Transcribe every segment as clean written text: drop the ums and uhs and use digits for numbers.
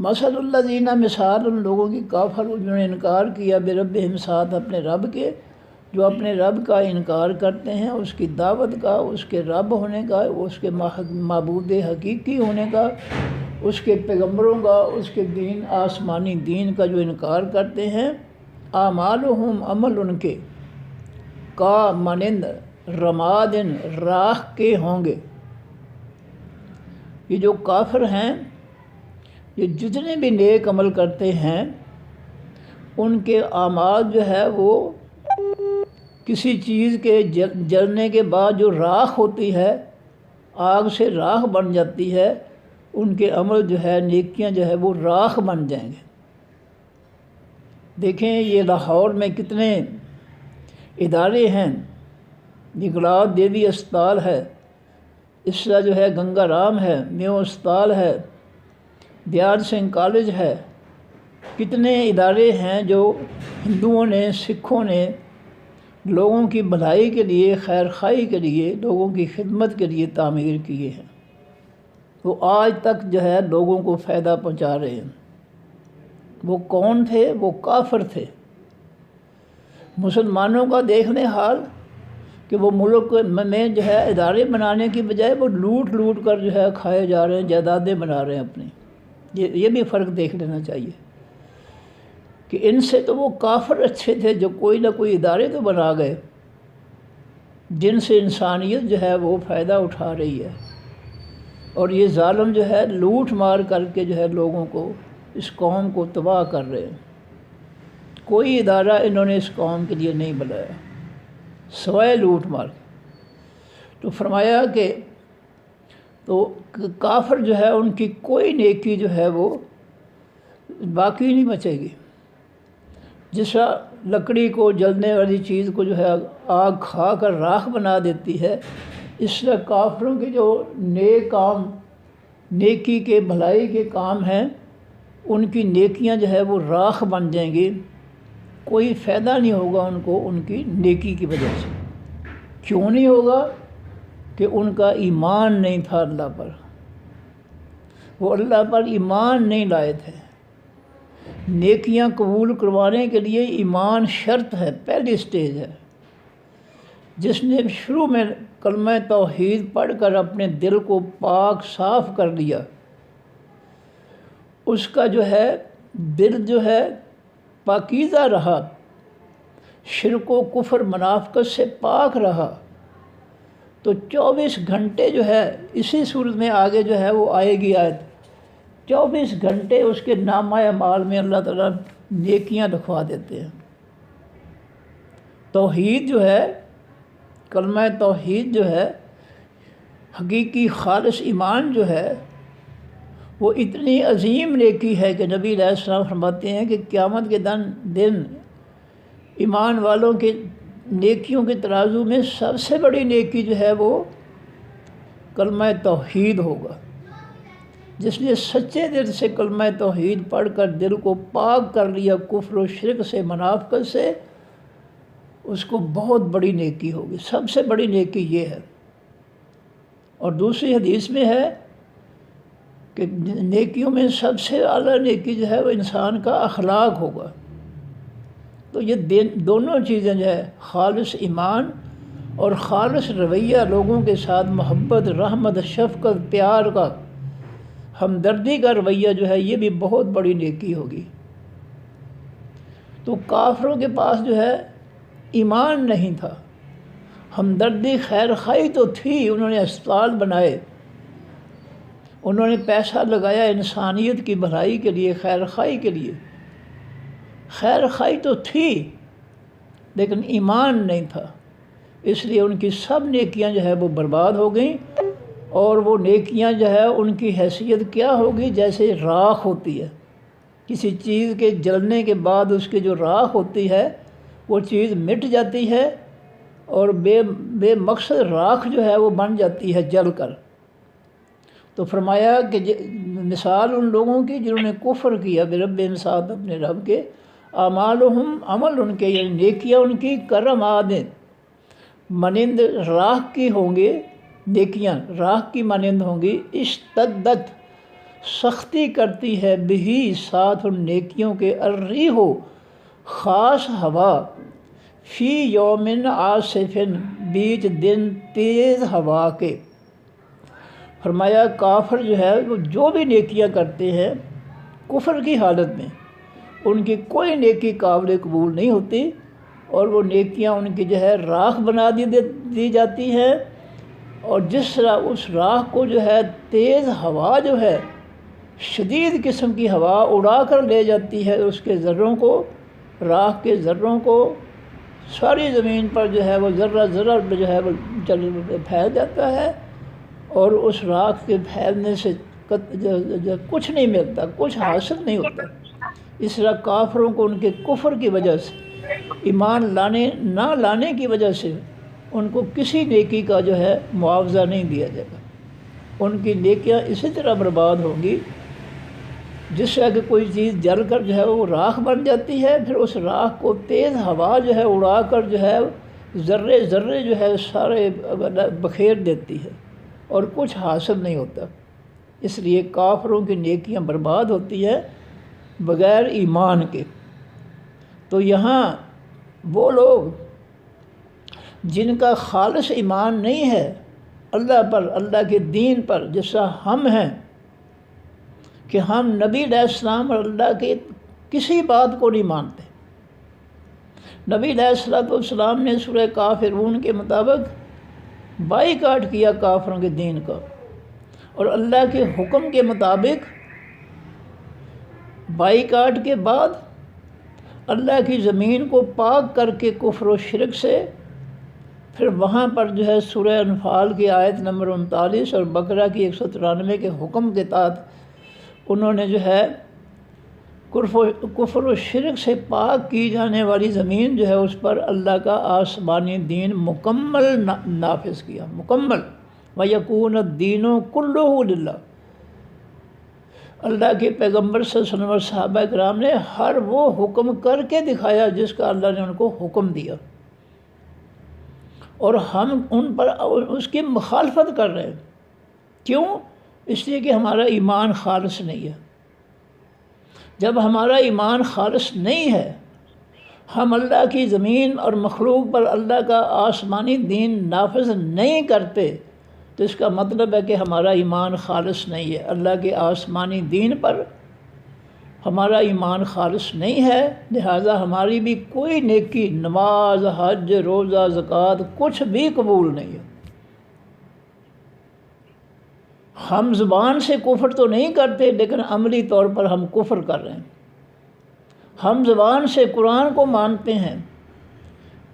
مثل الذین، مثال ان لوگوں کی کافروا جنہوں نے انکار کیا بربہم ساتھ اپنے رب کے، جو اپنے رب کا انکار کرتے ہیں، اس کی دعوت کا، اس کے رب ہونے کا، اس کے معبود حقیقی ہونے کا، اس کے پیغمبروں کا، اس کے دین آسمانی دین کا جو انکار کرتے ہیں۔ اعمالہم، عمل ان کے، کا مانند رمادن، راکھ کے ہوں گے۔ یہ جو کافر ہیں، یہ جتنے بھی نیک عمل کرتے ہیں، ان کے اعمال جو ہے وہ کسی چیز کے جلنے کے بعد جو راکھ ہوتی ہے، آگ سے راکھ بن جاتی ہے، ان کے عمل جو ہے، نیکیاں جو ہے وہ راکھ بن جائیں گے۔ دیکھیں یہ لاہور میں کتنے ادارے ہیں، نگلات دیوی اسپتال ہے، اس طرح جو ہے گنگا رام ہے، میو اسپتال ہے، دیار سنگھ کالج ہے، کتنے ادارے ہیں جو ہندوؤں نے، سکھوں نے لوگوں کی بھلائی کے لیے، خیر خواہی کے لیے، لوگوں کی خدمت کے لیے تعمیر کیے ہیں۔ وہ آج تک جو ہے لوگوں کو فائدہ پہنچا رہے ہیں۔ وہ کون تھے؟ وہ کافر تھے۔ مسلمانوں کا دیکھ لیں حال کہ وہ ملک میں جو ہے ادارے بنانے کی بجائے وہ لوٹ کر جو ہے کھائے جا رہے ہیں، جائیدادیں بنا رہے ہیں اپنی۔ یہ بھی فرق دیکھ لینا چاہیے کہ ان سے تو وہ کافر اچھے تھے جو کوئی نہ کوئی ادارے تو بنا گئے، جن سے انسانیت جو ہے وہ فائدہ اٹھا رہی ہے، اور یہ ظالم جو ہے لوٹ مار کر کے جو ہے لوگوں کو، اس قوم کو تباہ کر رہے ہیں۔ کوئی ادارہ انہوں نے اس قوم کے لیے نہیں بنایا سوائے لوٹ مار۔ تو فرمایا کہ تو کافر جو ہے ان کی کوئی نیکی جو ہے وہ باقی نہیں بچے گی۔ جس طرح لکڑی کو، جلنے والی چیز کو جو ہے آگ کھا کر راکھ بنا دیتی ہے، اس طرح کافروں کے جو نیک کام، نیکی کے، بھلائی کے کام ہیں، ان کی نیکیاں جو ہے وہ راکھ بن جائیں گی۔ کوئی فائدہ نہیں ہوگا ان کو ان کی نیکی کی وجہ سے۔ کیوں نہیں ہوگا؟ کہ ان کا ایمان نہیں تھا اللہ پر، وہ اللہ پر ایمان نہیں لائے تھے۔ نیکیاں قبول کروانے کے لیے ایمان شرط ہے، پہلی سٹیج ہے۔ جس نے شروع میں کلمہ توحید پڑھ کر اپنے دل کو پاک صاف کر لیا، اس کا جو ہے دل جو ہے پاکیزہ رہا، شرک و کفر منافقت سے پاک رہا، تو 24 گھنٹے جو ہے اسی صورت میں آگے جو ہے وہ آئے گی آیت، 24 گھنٹے اس کے نامہ اعمال میں اللہ تعالیٰ نیکیاں لکھوا دیتے ہیں۔ توحید جو ہے، کلمہ توحید جو ہے، حقیقی خالص ایمان جو ہے، وہ اتنی عظیم نیکی ہے کہ نبی علیہ السلام فرماتے ہیں کہ قیامت کے دن ایمان والوں کے نیکیوں کے ترازو میں سب سے بڑی نیکی جو ہے وہ کلمہ توحید ہوگا۔ جس نے سچے دل سے کلمہ توحید پڑھ کر دل کو پاک کر لیا کفر و شرک سے، منافقت سے، اس کو بہت بڑی نیکی ہوگی۔ سب سے بڑی نیکی یہ ہے۔ اور دوسری حدیث میں ہے کہ نیکیوں میں سب سے اعلیٰ نیکی جو ہے وہ انسان کا اخلاق ہوگا۔ تو یہ دونوں چیزیں جو ہے، خالص ایمان اور خالص رویہ، لوگوں کے ساتھ محبت، رحمت، شفقت، پیار کا، ہمدردی کا رویہ جو ہے، یہ بھی بہت بڑی نیکی ہوگی۔ تو کافروں کے پاس جو ہے ایمان نہیں تھا، ہمدردی، خیر خواہی تو تھی، انہوں نے اسپتال بنائے، انہوں نے پیسہ لگایا انسانیت کی بھلائی کے لیے، خیر خواہی کے لیے، خیر خواہی تو تھی لیکن ایمان نہیں تھا، اس لیے ان کی سب نیکیاں جو ہے وہ برباد ہو گئیں۔ اور وہ نیکیاں جو ہے ان کی حیثیت کیا ہوگی؟ جیسے راکھ ہوتی ہے، کسی چیز کے جلنے کے بعد اس کی جو راکھ ہوتی ہے وہ چیز مٹ جاتی ہے، اور بے مقصد راکھ جو ہے وہ بن جاتی ہے جل کر۔ تو فرمایا کہ مثال ان لوگوں کی جنہوں نے کفر کیا بربہم ساتھ اپنے رب کے، اعمالہم، عمل ان کے، یعنی نیکیاں ان کی، کرماد، مانند راکھ کی ہوں گے، نیکیاں راکھ کی مانند ہوں گی، اشتدت، سختی کرتی ہے بہی ساتھ ان نیکیوں کے الریح ہو خاص ہوا فی یومن عاصفن بیچ دن تیز ہوا کے۔ فرمایا کافر جو ہے وہ جو بھی نیکیاں کرتے ہیں کفر کی حالت میں ان کی کوئی نیکی قابل قبول نہیں ہوتی، اور وہ نیکیاں ان کی جو ہے راکھ بنا دی جاتی ہے، اور جس طرح اس راکھ کو جو ہے تیز ہوا جو ہے شدید قسم کی ہوا اڑا کر لے جاتی ہے، اس کے ذروں کو، راکھ کے ذروں کو ساری زمین پر جو ہے وہ ذرہ ذرہ میں جو ہے وہ پھیل جاتا ہے، اور اس راکھ کے پھیلنے سے کچھ نہیں ملتا، کچھ حاصل نہیں ہوتا۔ اس طرح کافروں کو ان کے کفر کی وجہ سے، ایمان نہ لانے کی وجہ سے ان کو کسی نیکی کا جو ہے معاوضہ نہیں دیا جائے گا۔ ان کی نیکیاں اسی طرح برباد ہوں گی جس طرح کہ کوئی چیز جل کر جو ہے وہ راکھ بن جاتی ہے، پھر اس راکھ کو تیز ہوا جو ہے اڑا کر جو ہے ذرے ذرے جو ہے سارے بکھیر دیتی ہے اور کچھ حاصل نہیں ہوتا۔ اس لیے کافروں کی نیکیاں برباد ہوتی ہیں بغیر ایمان کے۔ تو یہاں وہ لوگ جن کا خالص ایمان نہیں ہے اللہ پر، اللہ کے دین پر، جیسا ہم ہیں کہ ہم نبی علیہ السلام اور اللہ کے کسی بات کو نہیں مانتے۔ نبی علیہ السلام نے سورہ کافرون کے مطابق بائیکاٹ کیا کافروں کے دین کا، اور اللہ کے حکم کے مطابق بائیکاٹ کے بعد اللہ کی زمین کو پاک کر کے کفر و شرک سے، پھر وہاں پر جو ہے سورہ انفال کی آیت نمبر 39 اور بقرہ کی 193 کے حکم کے تحت انہوں نے جو ہے کفر و شرک سے پاک کی جانے والی زمین جو ہے اس پر اللہ کا آسمانی دین مکمل نافذ کیا، مکمل۔ وَيَكُونَ الدِّينُ كُلُّهُ لِلَّهِ۔ اللہ کے پیغمبر صلی اللہ علیہ وسلم اور صحابہ کرام نے ہر وہ حکم کر کے دکھایا جس کا اللہ نے ان کو حکم دیا، اور ہم ان پر اس کی مخالفت کر رہے ہیں۔ کیوں؟ اس لیے کہ ہمارا ایمان خالص نہیں ہے۔ جب ہمارا ایمان خالص نہیں ہے، ہم اللہ کی زمین اور مخلوق پر اللہ کا آسمانی دین نافذ نہیں کرتے، تو اس کا مطلب ہے کہ ہمارا ایمان خالص نہیں ہے۔ اللہ کے آسمانی دین پر ہمارا ایمان خالص نہیں ہے، لہٰذا ہماری بھی کوئی نیکی، نماز، حج، روزہ، زکوٰۃ کچھ بھی قبول نہیں ہے۔ ہم زبان سے کفر تو نہیں کرتے، لیکن عملی طور پر ہم کفر کر رہے ہیں۔ ہم زبان سے قرآن کو مانتے ہیں،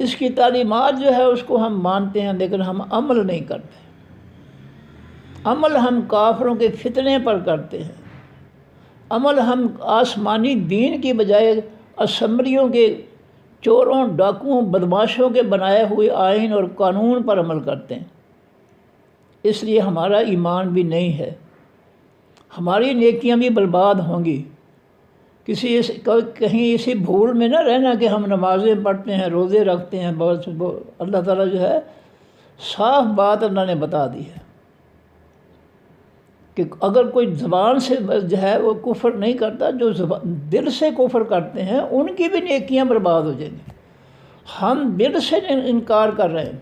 اس کی تعلیمات جو ہے اس کو ہم مانتے ہیں، لیکن ہم عمل نہیں کرتے۔ عمل ہم کافروں کے فتنے پر کرتے ہیں، عمل ہم آسمانی دین کی بجائے اسمبلیوں کے چوروں، ڈاکوؤں، بدماشوں کے بنائے ہوئے آئین اور قانون پر عمل کرتے ہیں۔ اس لیے ہمارا ایمان بھی نہیں ہے، ہماری نیکیاں بھی برباد ہوں گی۔ کہیں اسی بھول میں نہ رہنا کہ ہم نمازیں پڑھتے ہیں، روزے رکھتے ہیں، بس اللہ تعالیٰ جو ہے صاف بات اللہ نے بتا دی ہے کہ اگر کوئی زبان سے جو ہے وہ کفر نہیں کرتا، جو دل سے کفر کرتے ہیں ان کی بھی نیکیاں برباد ہو جائیں گی۔ ہم دل سے انکار کر رہے ہیں،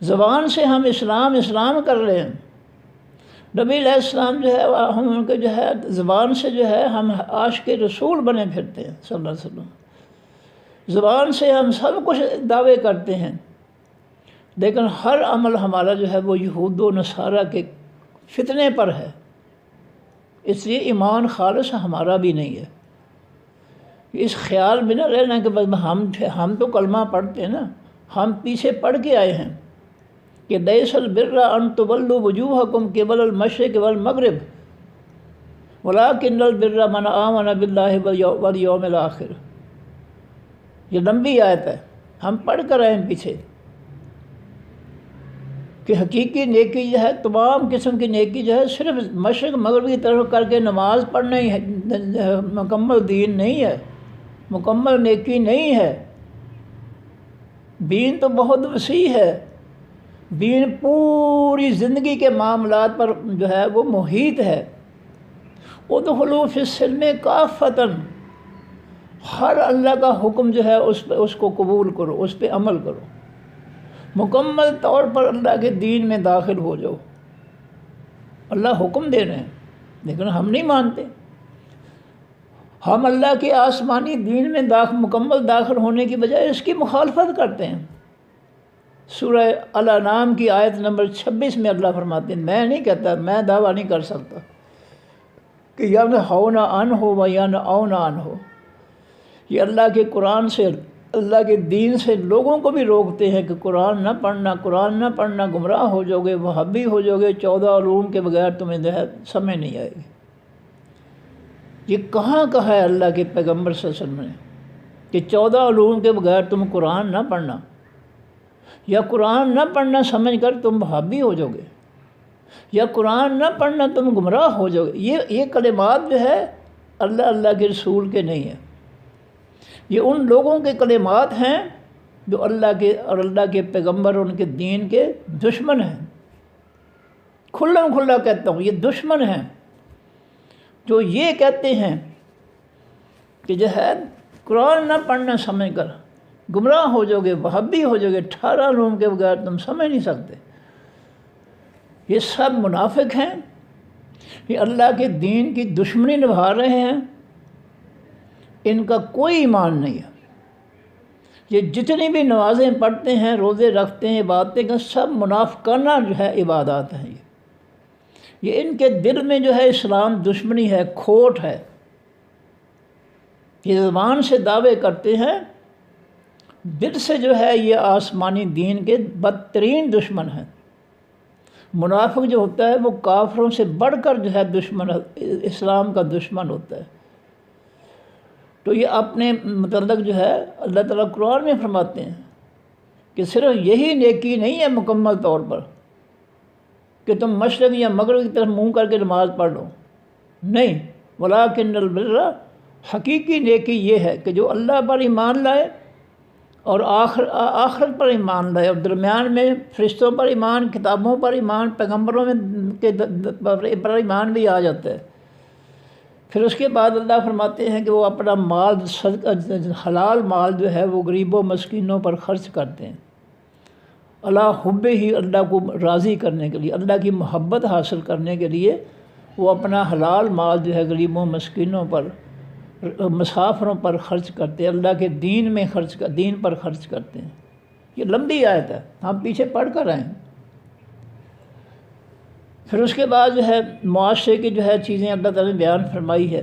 زبان سے ہم اسلام کر رہے ہیں۔ نبی علیہ السلام جو ہے ہم ان کے جو ہے زبان سے جو ہے ہم عاشق رسول بنے پھرتے ہیں صلی اللہ علیہ وسلم، زبان سے ہم سب کچھ دعوے کرتے ہیں، لیکن ہر عمل ہمارا جو ہے وہ یہود و نصارہ کے فتنے پر ہے۔ اس لیے ایمان خالص ہمارا بھی نہیں ہے۔ اس خیال میں نہ رہنا کہ بس ہم تو کلمہ پڑھتے ہیں نا، ہم پیچھے پڑھ کے آئے ہیں کہ لیس البر ان تولوا وجوہکم قبل المشرق والمغرب ولکن البر من آمن باللہ والیوم الآخر۔ یہ لمبی آیت ہے، ہم پڑھ کر آئے ہیں پیچھے کہ حقیقی نیکی جو ہے، تمام قسم کی نیکی جو ہے صرف مشرق مغرب کی طرف کر کے نماز پڑھنا ہی مکمل دین نہیں ہے، مکمل نیکی نہیں ہے۔ دین تو بہت وسیع ہے، دین پوری زندگی کے معاملات پر جو ہے وہ محیط ہے۔ ادخلوا فی السلم کافۃ، ہر اللہ کا حکم جو ہے اس کو قبول کرو، اس پہ عمل کرو، مکمل طور پر اللہ کے دین میں داخل ہو جاؤ۔ اللہ حکم دے رہے ہیں لیکن ہم نہیں مانتے، ہم اللہ کے آسمانی دین میں مکمل داخل ہونے کی بجائے اس کی مخالفت کرتے ہیں۔ سورہ الانعام کی آیت نمبر 26 میں اللہ فرماتے ہیں، میں نہیں کہتا، میں دعویٰ نہیں کر سکتا کہ ینہون عنہ و ینأون عنہ، یہ اللہ کے قرآن سے، اللہ کے دین سے لوگوں کو بھی روکتے ہیں کہ قرآن نہ پڑھنا گمراہ ہو جاؤ گے، وہابی ہو جاؤ گے، 14 علوم کے بغیر تمہیں جو ہے سمجھ نہیں آئے گی۔ یہ کہاں کہا ہے اللہ کے پیغمبر صلی اللہ علیہ وسلم نے کہ 14 علوم کے بغیر تم قرآن نہ پڑھنا، یا قرآن نہ پڑھنا سمجھ کر تم وہابی ہو جاؤ گے، یا قرآن نہ پڑھنا تم گمراہ ہو جاؤ گے۔ یہ کلمات جو ہے اللہ کے رسول کے نہیں ہیں، یہ ان لوگوں کے کلمات ہیں جو اللہ کے پیغمبر اور ان کے دین کے دشمن ہیں۔ کھلا کہتا ہوں، یہ دشمن ہیں جو یہ کہتے ہیں کہ جو ہے قرآن نہ پڑھنا سمجھ کر گمراہ ہو جاؤ گے، وہابی ہو جاؤ گے، 18 علوم کے بغیر تم سمجھ نہیں سکتے۔ یہ سب منافق ہیں، یہ اللہ کے دین کی دشمنی نبھا رہے ہیں، ان کا کوئی ایمان نہیں ہے۔ یہ جتنی بھی نمازیں پڑھتے ہیں، روزے رکھتے ہیں، عبادتیں کرتے ہیں، سب منافقانہ جو ہے عبادات ہیں۔ یہ ان کے دل میں جو ہے اسلام دشمنی ہے، کھوٹ ہے۔ یہ زبان سے دعوے کرتے ہیں، دل سے جو ہے یہ آسمانی دین کے بدترین دشمن ہیں۔ منافق جو ہوتا ہے وہ کافروں سے بڑھ کر جو ہے دشمن، اسلام کا دشمن ہوتا ہے۔ تو یہ اپنے متعلق جو ہے اللہ تعالیٰ قرآن میں فرماتے ہیں کہ صرف یہی نیکی نہیں ہے مکمل طور پر کہ تم مشرق یا مغرب کی طرف منہ کر کے نماز پڑھ لو، نہیں، ولکن البر، حقیقی نیکی یہ ہے کہ جو اللہ پر ایمان لائے اور آخرت پر ایمان لائے، اور درمیان میں فرشتوں پر ایمان، کتابوں پر ایمان، پیغمبروں پر ایمان بھی آ جاتا ہے۔ پھر اس کے بعد اللہ فرماتے ہیں کہ وہ اپنا مال، حلال مال جو ہے وہ غریبوں مسکینوں پر خرچ کرتے ہیں، اللہ حب ہی، اللہ کو راضی کرنے کے لیے، اللہ کی محبت حاصل کرنے کے لیے وہ اپنا حلال مال جو ہے غریبوں مسکینوں پر، مسافروں پر خرچ کرتے ہیں، اللہ کے دین پر خرچ کرتے ہیں۔ یہ لمبی آیت ہے، ہم پیچھے پڑھ کر آئے ہیں۔ پھر اس کے بعد جو ہے معاشرے کی جو ہے چیزیں اللہ تعالیٰ نے بیان فرمائی ہے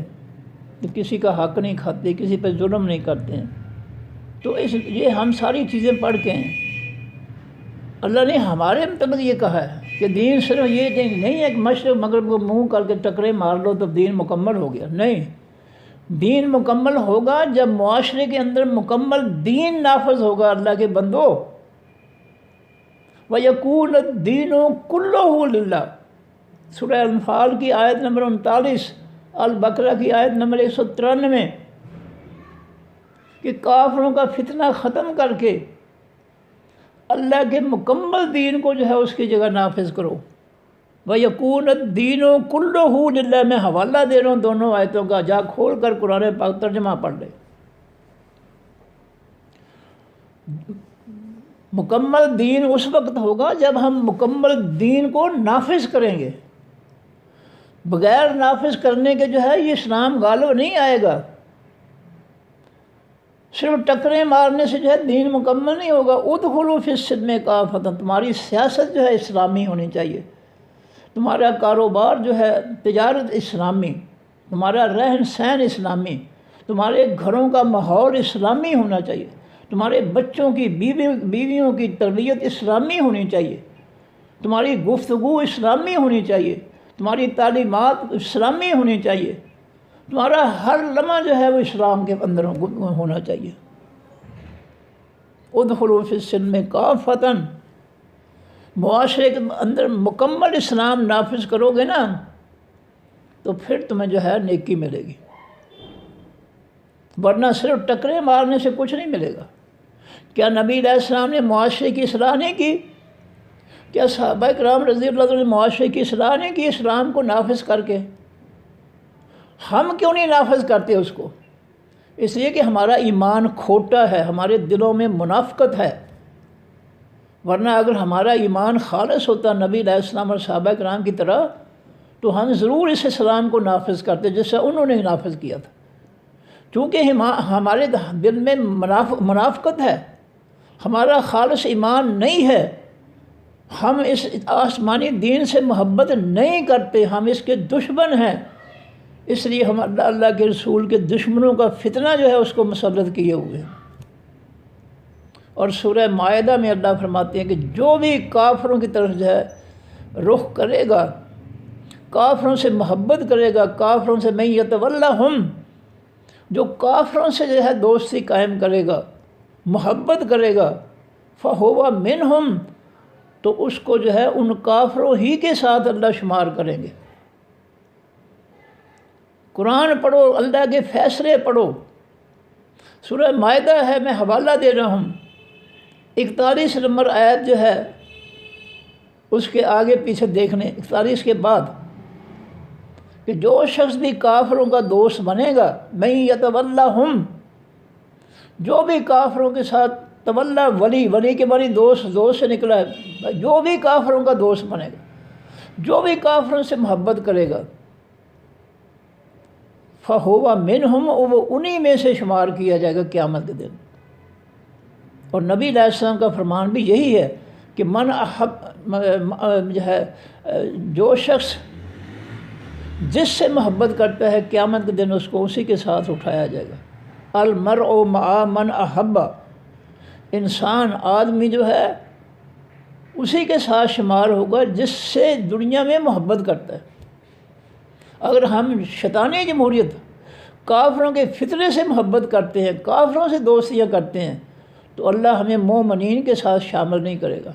کہ کسی کا حق نہیں کھاتے، کسی پہ ظلم نہیں کرتے ہیں۔ تو یہ ہم ساری چیزیں پڑھ کے ہیں۔ اللہ نے ہمارے مطلب یہ کہا ہے کہ دین صرف یہ نہیں ہے کہ مشرق مغرب کو منہ کر کے ٹکرے مار لو تو دین مکمل ہو گیا، نہیں۔ دین مکمل ہوگا جب معاشرے کے اندر مکمل دین نافذ ہوگا اللہ کے بندو۔ وَيَكُونَ الدِّينُ كُلُّهُ لِلَّهِ، سورہ انفال کی آیت نمبر 39، البقرہ کی آیت نمبر 193، کہ کافروں کا فتنہ ختم کر کے اللہ کے مکمل دین کو جو ہے اس کی جگہ نافذ کرو۔ وَيَكُونَ الدِّينُ كُلُّهُ لِلَّهِ، میں حوالہ دے رہا ہوں دونوں آیتوں کا، جا کھول کر قرآن پاک ترجمہ پڑھ لے۔ مکمل دین اس وقت ہوگا جب ہم مکمل دین کو نافذ کریں گے۔ بغیر نافذ کرنے کے جو ہے یہ اسلام غالب نہیں آئے گا۔ صرف ٹکرے مارنے سے جو ہے دین مکمل نہیں ہوگا۔ ادخلوا فی السلم کافۃ، تمہاری سیاست جو ہے اسلامی ہونی چاہیے، تمہارا کاروبار جو ہے تجارت اسلامی، تمہارا رہن سہن اسلامی، تمہارے گھروں کا ماحول اسلامی ہونا چاہیے، تمہارے بچوں کی بیویوں کی تربیت اسلامی ہونی چاہیے، تمہاری گفتگو اسلامی ہونی چاہیے، تمہاری تعلیمات اسلامی ہونی چاہیے، تمہارا ہر لمحہ جو ہے وہ اسلام کے اندر ہونا چاہیے۔ ادخلوا فی السلم کافۃ، معاشرے کے اندر مکمل اسلام نافذ کرو گے نا تو پھر تمہیں جو ہے نیکی ملے گی، ورنہ صرف ٹکرے مارنے سے کچھ نہیں ملے گا۔ کیا نبی علیہ السلام نے معاشرے کی اصلاح نہیں کی؟ کیا صحابہ کرام رضی اللہ عنہ نے معاشرے کی اصلاح نہیں کی اسلام کو نافذ کر کے؟ ہم کیوں نہیں نافذ کرتے اس کو؟ اس لیے کہ ہمارا ایمان کھوٹا ہے، ہمارے دلوں میں منافقت ہے۔ ورنہ اگر ہمارا ایمان خالص ہوتا نبی علیہ السلام اور صحابہ کرام کی طرح تو ہم ضرور اس اسلام کو نافذ کرتے جیسا انہوں نے نافذ کیا تھا۔ چونکہ ہمارے دل میں منافقت ہے، ہمارا خالص ایمان نہیں ہے، ہم اس آسمانی دین سے محبت نہیں کرتے، ہم اس کے دشمن ہیں، اس لیے ہم اللہ کے رسول کے دشمنوں کا فتنہ جو ہے اس کو مسلط کیے ہوئے ہیں۔ اور سورہ مائدہ میں اللہ فرماتے ہیں کہ جو بھی کافروں کی طرف جو ہے رخ کرے گا، کافروں سے محبت کرے گا، کافروں سے من یتولہم، جو کافروں سے جو ہے دوستی قائم کرے گا، محبت کرے گا، فہو منہم، تو اس کو جو ہے ان کافروں ہی کے ساتھ اللہ شمار کریں گے۔ قرآن پڑھو، اللہ کے فیصلے پڑھو۔ سورہ مائدہ ہے، میں حوالہ دے رہا ہوں، 41 نمبر آیت جو ہے اس کے آگے پیچھے دیکھنے، 41 کے بعد، کہ جو شخص بھی کافروں کا دوست بنے گا، من یتولہم، جو بھی کافروں کے ساتھ، تولا ولی کے معنی دوست سے نکلا ہے، جو بھی کافروں کا دوست بنے گا، جو بھی کافروں سے محبت کرے گا، فہو منہم، وہ انہی میں سے شمار کیا جائے گا قیامت کے دن۔ اور نبی علیہ السلام کا فرمان بھی یہی ہے کہ من احب، جو ہے جو شخص جس سے محبت کرتا ہے قیامت کے دن اس کو اسی کے ساتھ اٹھایا جائے گا۔ المرء مع من احب، انسان آدمی جو ہے اسی کے ساتھ شمار ہوگا جس سے دنیا میں محبت کرتا ہے۔ اگر ہم شیطانی جمہوریت، کافروں کے فتنے سے محبت کرتے ہیں، کافروں سے دوستیاں کرتے ہیں، تو اللہ ہمیں مومنین کے ساتھ شامل نہیں کرے گا،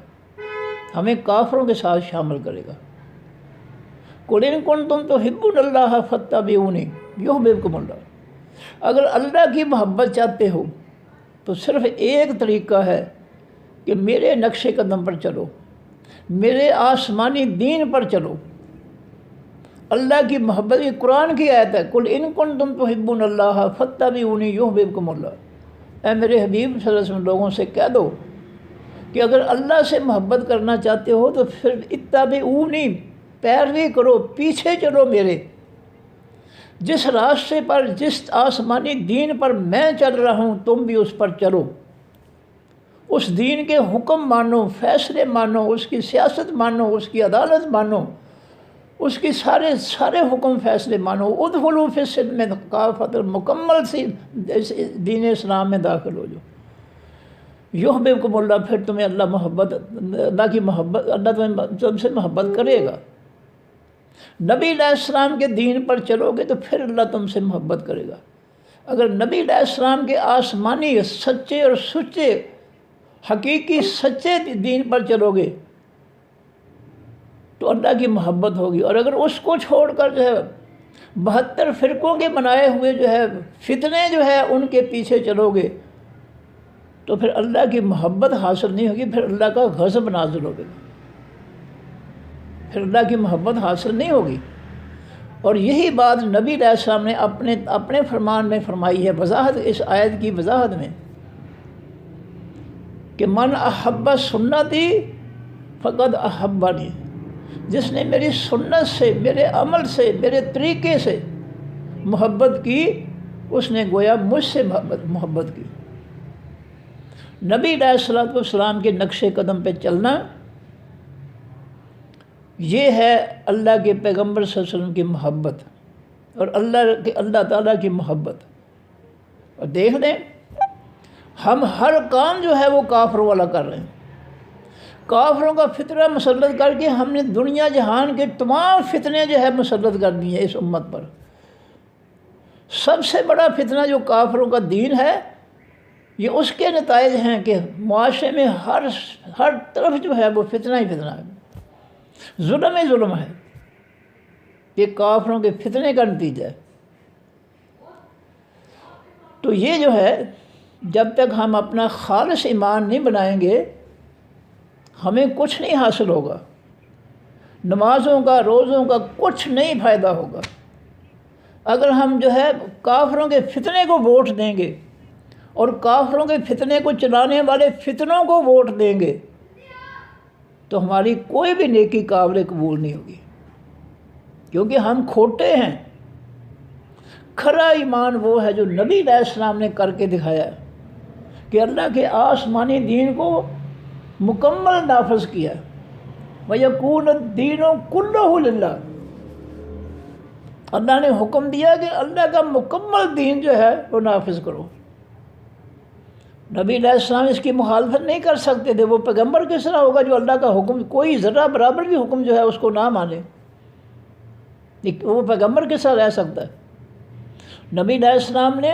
ہمیں کافروں کے ساتھ شامل کرے گا۔ قُلْ إِن كُنتُمْ تُحِبُّونَ اللَّهَ فَاتَّبِعُونِي يُحْبِبْكُمُ اللَّهُ۔ اگر اللہ کی محبت چاہتے ہو تو صرف ایک طریقہ ہے کہ میرے نقش قدم پر چلو، میرے آسمانی دین پر چلو۔ اللہ کی محبت، یہ قرآن کی آیت ہے، قُلْ إِن كُنتُمْ تُحِبُّونَ اللَّهَ فَاتَّبِعُونِي يُحْبِبْكُمُ اللَّهُ۔ اے میرے حبیب صلی اللہ علیہ وسلم، لوگوں سے کہہ دو کہ اگر اللہ سے محبت کرنا چاہتے ہو تو پھر اتبعونی، پیروی کرو، پیچھے چلو میرے، جس راستے پر، جس آسمانی دین پر میں چل رہا ہوں تم بھی اس پر چلو، اس دین کے حکم مانو، فیصلے مانو، اس کی سیاست مانو، اس کی عدالت مانو، اس کی سارے حکم فیصلے مانو۔ ادخلوا فی السلم کافۃ، مکمل سی دین اسلام میں داخل ہو جاؤ۔ یحببکم اللہ، پھر تمہیں اللہ کی محبت، اللہ تم سے محبت کرے گا۔ نبی علیہ السلام کے دین پر چلو گے تو پھر اللہ تم سے محبت کرے گا۔ اگر نبی علیہ السلام کے آسمانی سچے اور سچے حقیقی سچے دین پر چلو گے تو اللہ کی محبت ہوگی۔ اور اگر اس کو چھوڑ کر جو ہے 72 فرقوں کے بنائے ہوئے جو ہے فتنے جو ہے ان کے پیچھے چلو گے تو پھر اللہ کی محبت حاصل نہیں ہوگی، پھر اللہ کا غضب نازل ہوگا، پھر اللہ کی محبت حاصل نہیں ہوگی۔ اور یہی بات نبی علیہ السلام نے اپنے فرمان میں فرمائی ہے، وضاحت اس آیت کی وضاحت میں، کہ من احب سنتی فقد احبنی، جس نے میری سنت سے، میرے عمل سے، میرے طریقے سے محبت کی، اس نے گویا مجھ سے محبت کی۔ نبی علیہ السلام کے نقش قدم پہ چلنا، یہ ہے اللہ کے پیغمبر صلی اللہ علیہ وسلم کی محبت اور اللہ تعالیٰ کی محبت۔ اور دیکھ لیں، ہم ہر کام جو ہے وہ کافروں والا کر رہے ہیں، کافروں کا فتنہ مسلط کر کے ہم نے دنیا جہان کے تمام فتنے جو ہے مسلط کر دیے اس امت پر۔ سب سے بڑا فتنہ جو کافروں کا دین ہے، یہ اس کے نتائج ہیں کہ معاشرے میں ہر طرف جو ہے وہ فتنہ ہی فتنہ ہے، ظلم ہی ظلم ہے، یہ کافروں کے فتنے کا نتیجہ ہے۔ تو یہ جو ہے، جب تک ہم اپنا خالص ایمان نہیں بنائیں گے ہمیں کچھ نہیں حاصل ہوگا، نمازوں کا، روزوں کا کچھ نہیں فائدہ ہوگا۔ اگر ہم جو ہے کافروں کے فتنے کو ووٹ دیں گے اور کافروں کے فتنے کو چلانے والے فتنوں کو ووٹ دیں گے تو ہماری کوئی بھی نیکی قابل قبول نہیں ہوگی، کیونکہ ہم کھوٹے ہیں۔ کھرا ایمان وہ ہے جو نبی علیہ السلام نے کر کے دکھایا ہے کہ اللہ کے آسمانی دین کو مکمل نافذ کیا ہے۔ وَيَكُونَ الدِّينُ كُلُّهُ لِلَّهِ، اللہ نے حکم دیا کہ اللہ کا مکمل دین جو ہے وہ نافذ کرو۔ نبی علیہ السلام اس کی مخالفت نہیں کر سکتے تھے، وہ پیغمبر کس طرح ہوگا جو اللہ کا حکم کوئی ذرہ برابر بھی حکم جو ہے اس کو نہ مانے؟ وہ پیغمبر کس طرح رہ سکتا ہے؟ نبی علیہ السلام نے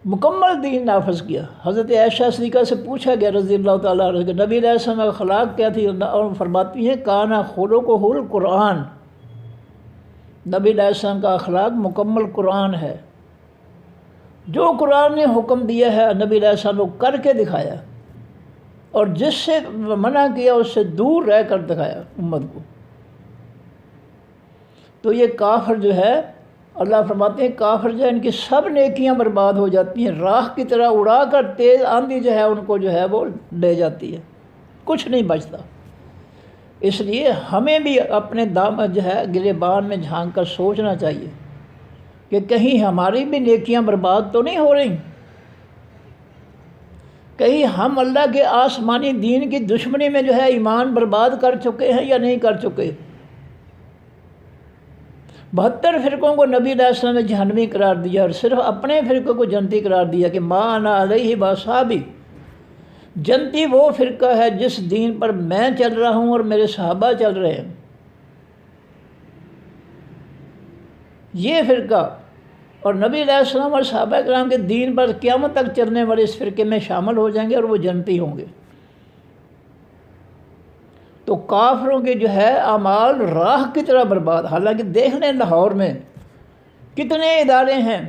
مکمل دین نافذ کیا۔ حضرت عائشہ صدیقہ سے پوچھا گیا رضی اللہ تعالیٰ عنہ کہ نبی علیہ السلام کا اخلاق کیا تھی، اور فرماتی ہیں کانا خلقہ القرآن، نبی علیہ السلام کا اخلاق مکمل قرآن ہے۔ جو قرآن نے حکم دیا ہے نبی علیہ السلام کو کر کے دکھایا، اور جس سے منع کیا اس سے دور رہ کر دکھایا امت کو۔ تو یہ کافر جو ہے، اللہ فرماتے ہیں کافر جو ہے ان کی سب نیکیاں برباد ہو جاتی ہیں، راہ کی طرح اڑا کر تیز آندھی جو ہے ان کو جو ہے وہ لے جاتی ہے، کچھ نہیں بچتا۔ اس لیے ہمیں بھی اپنے جو ہے گریبان میں جھانک کر سوچنا چاہیے کہ کہیں ہماری بھی نیکیاں برباد تو نہیں ہو رہی، کہیں ہم اللہ کے آسمانی دین کی دشمنی میں جو ہے ایمان برباد کر چکے ہیں یا نہیں کر چکے۔ 72 فرقوں کو نبی علیہ السلام نے جہنمی قرار دیا، اور صرف اپنے فرقے کو جنتی قرار دیا کہ ما انا علیہ واصحابی، جنتی وہ فرقہ ہے جس دین پر میں چل رہا ہوں اور میرے صحابہ چل رہے ہیں۔ یہ فرقہ اور نبی علیہ السلام اور صحابہ کرام کے دین پر قیامت تک چلنے والے اس فرقے میں شامل ہو جائیں گے اور وہ جنتی ہوں گے۔ تو کافروں کے جو ہے اعمال راہ کی طرح برباد، حالانکہ دیکھ لیں لاہور میں کتنے ادارے ہیں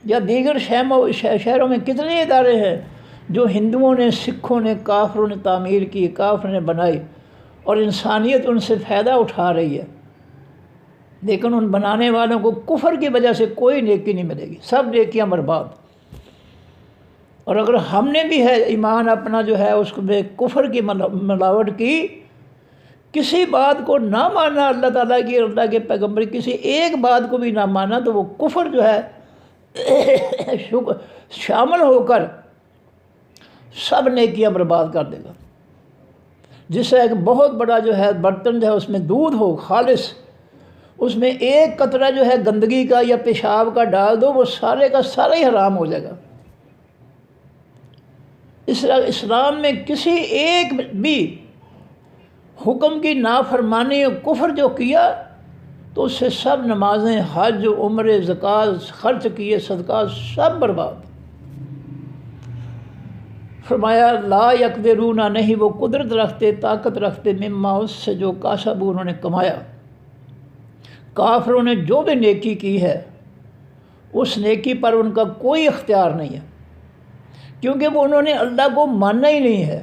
یا دیگر شہروں میں کتنے ادارے ہیں جو ہندوؤں نے، سکھوں نے، کافروں نے تعمیر کی، کافروں نے بنائی، اور انسانیت ان سے فائدہ اٹھا رہی ہے، لیکن ان بنانے والوں کو کفر کی وجہ سے کوئی نیکی نہیں ملے گی، سب نیکیاں برباد۔ اور اگر ہم نے بھی ہے ایمان اپنا جو ہے اس میں کفر کی ملاوٹ کی، کسی بات کو نہ مانا اللہ تعالیٰ کی، اللہ کے پیغمبر کی کسی ایک بات کو بھی نہ مانا، تو وہ کفر جو ہے شامل ہو کر سب نیکیاں برباد کر دے گا۔ جس سے ایک بہت بڑا جو ہے برتن جو ہے اس میں دودھ ہو خالص، اس میں ایک قطرہ جو ہے گندگی کا یا پیشاب کا ڈال دو، وہ سارے کا سارا ہی حرام ہو جائے گا۔ اسلام میں کسی ایک بھی حکم کی نافرمانی اور کفر جو کیا تو اس سے سب نمازیں، حج، عمرے، زکوٰۃ، خرچ کیے، صدقات سب برباد۔ فرمایا لا یقدرون، نہیں وہ قدرت رکھتے، طاقت رکھتے، مما اس سے جو کاسبوا انہوں نے کمایا۔ کافروں نے جو بھی نیکی کی ہے اس نیکی پر ان کا کوئی اختیار نہیں ہے، کیونکہ وہ انہوں نے اللہ کو مانا ہی نہیں ہے،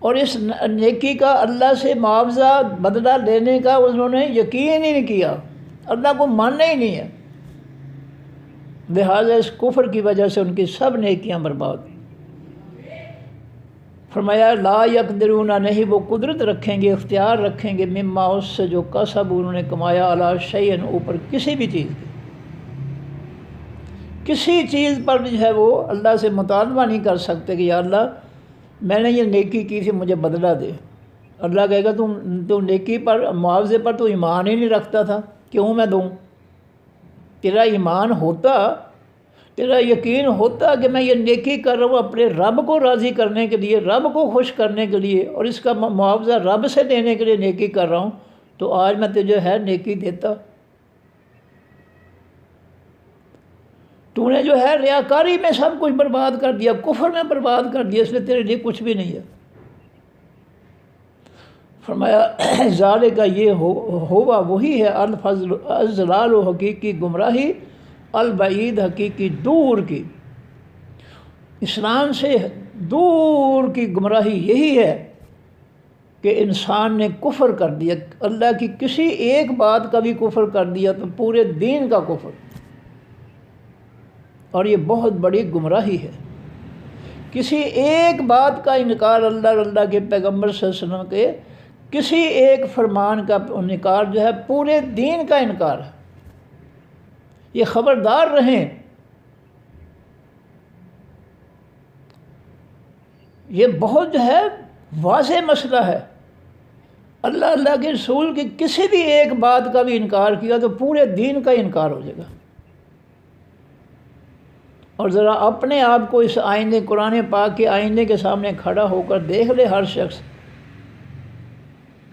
اور اس نیکی کا اللہ سے معاوضہ بدلہ لینے کا انہوں نے یقین ہی نہیں کیا، اللہ کو ماننا ہی نہیں ہے، لہٰذا اس کفر کی وجہ سے ان کی سب نیکیاں برباد۔ فرمایا لا یقدرون، نہیں وہ قدرت رکھیں گے، اختیار رکھیں گے، مما اس سے جو کسب انہوں نے کمایا، علی شیء اوپر کسی بھی چیز کی، کسی چیز پر جو ہے وہ اللہ سے مطالبہ نہیں کر سکتے کہ یا اللہ میں نے یہ نیکی کی تھی مجھے بدلہ دے۔ اللہ کہے گا تو نیکی پر، معاوضے پر تو ایمان ہی نہیں رکھتا تھا، کیوں میں دوں؟ تیرا ایمان ہوتا، تیرا یقین ہوتا کہ میں یہ نیکی کر رہا ہوں اپنے رب کو راضی کرنے کے لیے، رب کو خوش کرنے کے لیے، اور اس کا معاوضہ رب سے دینے کے لیے نیکی کر رہا ہوں، تو آج میں تجھے ہے نیکی دیتا۔ تو نے جو ہے ریاکاری میں سب کچھ برباد کر دیا، کفر میں برباد کر دیا، اس لیے تیرے لیے کچھ بھی نہیں ہے۔ فرمایا ذالک، یہ ہوا وہی ہے، الفضل الضلال، حقیقی گمراہی، البعید، حقیقی دور کی، اسلام سے دور کی گمراہی یہی ہے کہ انسان نے کفر کر دیا، اللہ کی کسی ایک بات کا بھی کفر کر دیا تو پورے دین کا کفر، اور یہ بہت بڑی گمراہی ہے۔ کسی ایک بات کا انکار، اللہ کے پیغمبر صلی اللہ علیہ وسلم کے کسی ایک فرمان کا انکار جو ہے پورے دین کا انکار ہے۔ یہ خبردار رہیں، یہ بہت جو ہے واضح مسئلہ ہے۔ اللہ کے رسول کی کسی بھی ایک بات کا بھی انکار کیا تو پورے دین کا انکار ہو جائے گا۔ اور ذرا اپنے آپ کو اس آئینے، قرآن پاک کے آئینے کے سامنے کھڑا ہو کر دیکھ لے ہر شخص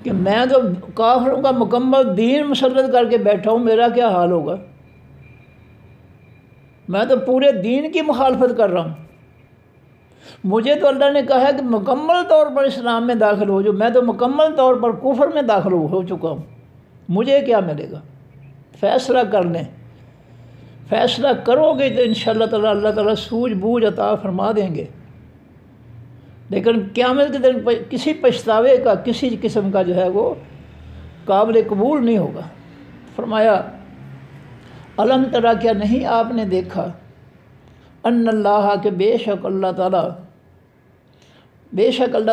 کہ میں تو کافروں کا مکمل دین مسلط کر کے بیٹھا ہوں، میرا کیا حال ہوگا؟ میں تو پورے دین کی مخالفت کر رہا ہوں۔ مجھے تو اللہ نے کہا ہے کہ مکمل طور پر اسلام میں داخل ہو جو، میں تو مکمل طور پر کفر میں داخل ہو چکا ہوں، مجھے کیا ملے گا؟ فیصلہ کر لیں، فیصلہ کرو گے تو انشاءاللہ تعالیٰ اللہ تعالیٰ سوجھ بوجھ عطا فرما دیں گے۔ لیکن قیامت کے دن کسی پچھتاوے کا، کسی قسم کا جو ہے وہ قابل قبول نہیں ہوگا۔ فرمایا الم ترا، کیا نہیں آپ نے دیکھا، ان اللہ، کہ بے شک اللہ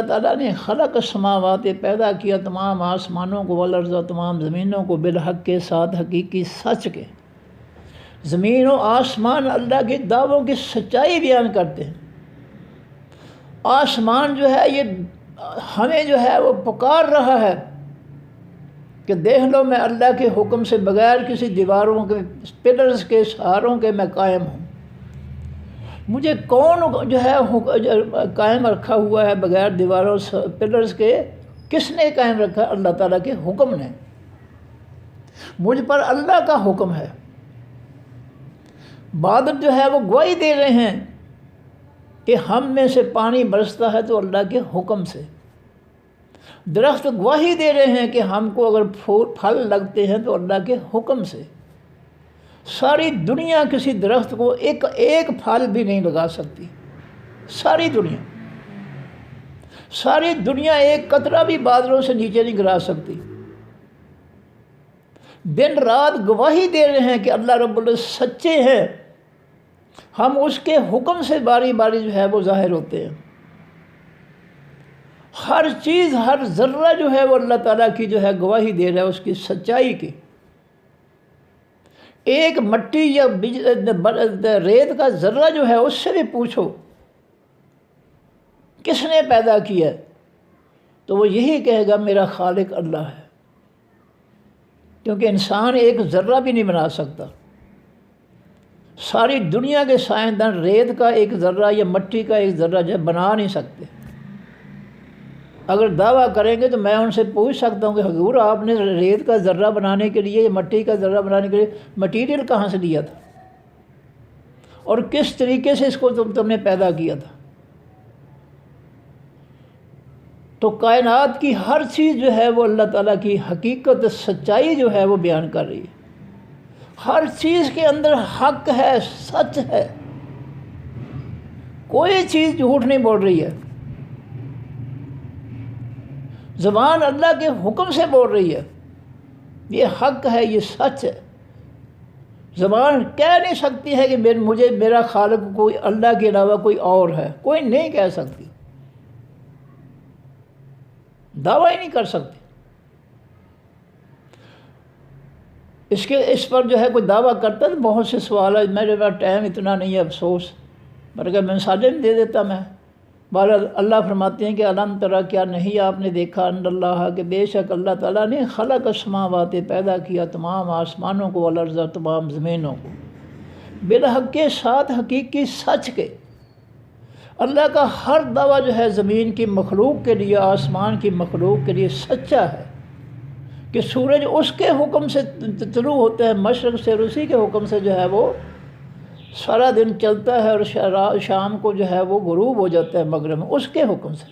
تعالیٰ نے خلق السماوات، پیدا کیا تمام آسمانوں کو، والارض، تمام زمینوں کو، بالحق کے ساتھ حقیقی سچ کے۔ زمین و آسمان اللہ کے دعووں کی سچائی بیان کرتے ہیں۔ آسمان جو ہے یہ ہمیں جو ہے وہ پکار رہا ہے کہ دیکھ لو میں اللہ کے حکم سے بغیر کسی دیواروں کے، پلرز کے، سہاروں کے میں قائم ہوں۔ مجھے کون جو ہے قائم رکھا ہوا ہے بغیر دیواروں پلرز کے؟ کس نے قائم رکھا؟ اللہ تعالیٰ کے حکم نے۔ مجھ پر اللہ کا حکم ہے۔ بادل جو ہے وہ گواہی دے رہے ہیں کہ ہم میں سے پانی برستا ہے تو اللہ کے حکم سے۔ درخت گواہی دے رہے ہیں کہ ہم کو اگر پھل لگتے ہیں تو اللہ کے حکم سے۔ ساری دنیا کسی درخت کو ایک پھل بھی نہیں لگا سکتی، ساری دنیا ایک قطرہ بھی بادلوں سے نیچے نہیں گرا سکتی۔ دن رات گواہی دے رہے ہیں کہ اللہ رب العزت سچے ہیں، ہم اس کے حکم سے باری باری جو ہے وہ ظاہر ہوتے ہیں۔ ہر چیز، ہر ذرہ جو ہے وہ اللہ تعالیٰ کی جو ہے گواہی دے رہا ہے اس کی سچائی کی۔ ایک مٹی یا ریت کا ذرہ جو ہے اس سے بھی پوچھو کس نے پیدا کیا تو وہ یہی کہے گا میرا خالق اللہ ہے، کیونکہ انسان ایک ذرہ بھی نہیں بنا سکتا۔ ساری دنیا کے سائنسدان ریت کا ایک ذرہ یا مٹی کا ایک ذرہ جو ہے بنا نہیں سکتے۔ اگر دعویٰ کریں گے تو میں ان سے پوچھ سکتا ہوں کہ حضور آپ نے ریت کا ذرہ بنانے کے لیے یا مٹی کا ذرہ بنانے کے لیے مٹیریل کہاں سے لیا تھا اور کس طریقے سے اس کو تم نے پیدا کیا تھا؟ تو کائنات کی ہر چیز جو ہے وہ اللہ تعالیٰ کی حقیقت، سچائی جو ہے وہ بیان کر رہی ہے۔ ہر چیز کے اندر حق ہے، سچ ہے، کوئی چیز جھوٹ نہیں بول رہی ہے۔ زبان اللہ کے حکم سے بول رہی ہے، یہ حق ہے، یہ سچ ہے۔ زبان کہہ نہیں سکتی ہے کہ میرا خالق کوئی اللہ کے علاوہ کوئی اور ہے، کوئی نہیں کہہ سکتی، دعویٰ ہی نہیں کر سکتی۔ اس پر جو ہے کوئی دعویٰ کرتا ہے تو بہت سے سوال ہے، میرے پاس ٹائم اتنا نہیں ہے، افسوس، بلکہ میں مثالیں بھی دے دیتا میں۔ بہرحال اللہ فرماتے ہیں کہ الم ترا، کیا نہیں آپ نے دیکھا، ان اللہ، کہ بے شک اللہ تعالیٰ نے خلق السماوات، پیدا کیا تمام آسمانوں کو، والارض، تمام زمینوں کو، بالحق کے ساتھ حقیقی سچ کے۔ اللہ کا ہر دعویٰ جو ہے زمین کی مخلوق کے لیے، آسمان کی مخلوق کے لیے سچا ہے کہ سورج اس کے حکم سے طلوع ہوتا ہے مشرق سے، اور اسی کے حکم سے جو ہے وہ سارا دن چلتا ہے، اور شام کو جو ہے وہ غروب ہو جاتا ہے مغرب میں، اس کے حکم سے۔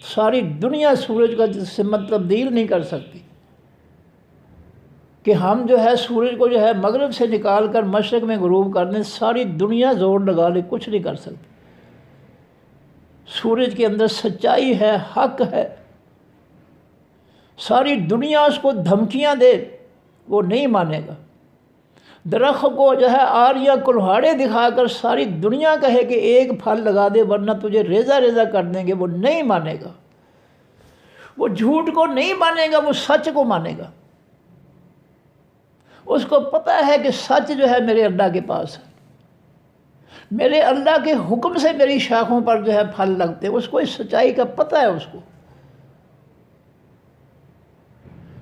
ساری دنیا سورج کا سمت تبدیل نہیں کر سکتی کہ ہم جو ہے سورج کو جو ہے مغرب سے نکال کر مشرق میں غروب کر دیں، ساری دنیا زور لگا لے کچھ نہیں کر سکتی۔ سورج کے اندر سچائی ہے، حق ہے، ساری دنیا اس کو دھمکیاں دے وہ نہیں مانے گا، درخت کو جو ہے آریاں کلہاڑے دکھا کر ساری دنیا کہے کہ ایک پھل لگا دے ورنہ تجھے ریزہ ریزہ کر دیں گے، وہ نہیں مانے گا، وہ جھوٹ کو نہیں مانے گا، وہ سچ کو مانے گا۔ اس کو پتہ ہے کہ سچ جو ہے میرے اللہ کے پاس ہے، میرے اللہ کے حکم سے میری شاخوں پر جو ہے پھل لگتے ہیں، اس کو اس سچائی کا پتہ ہے اس کو۔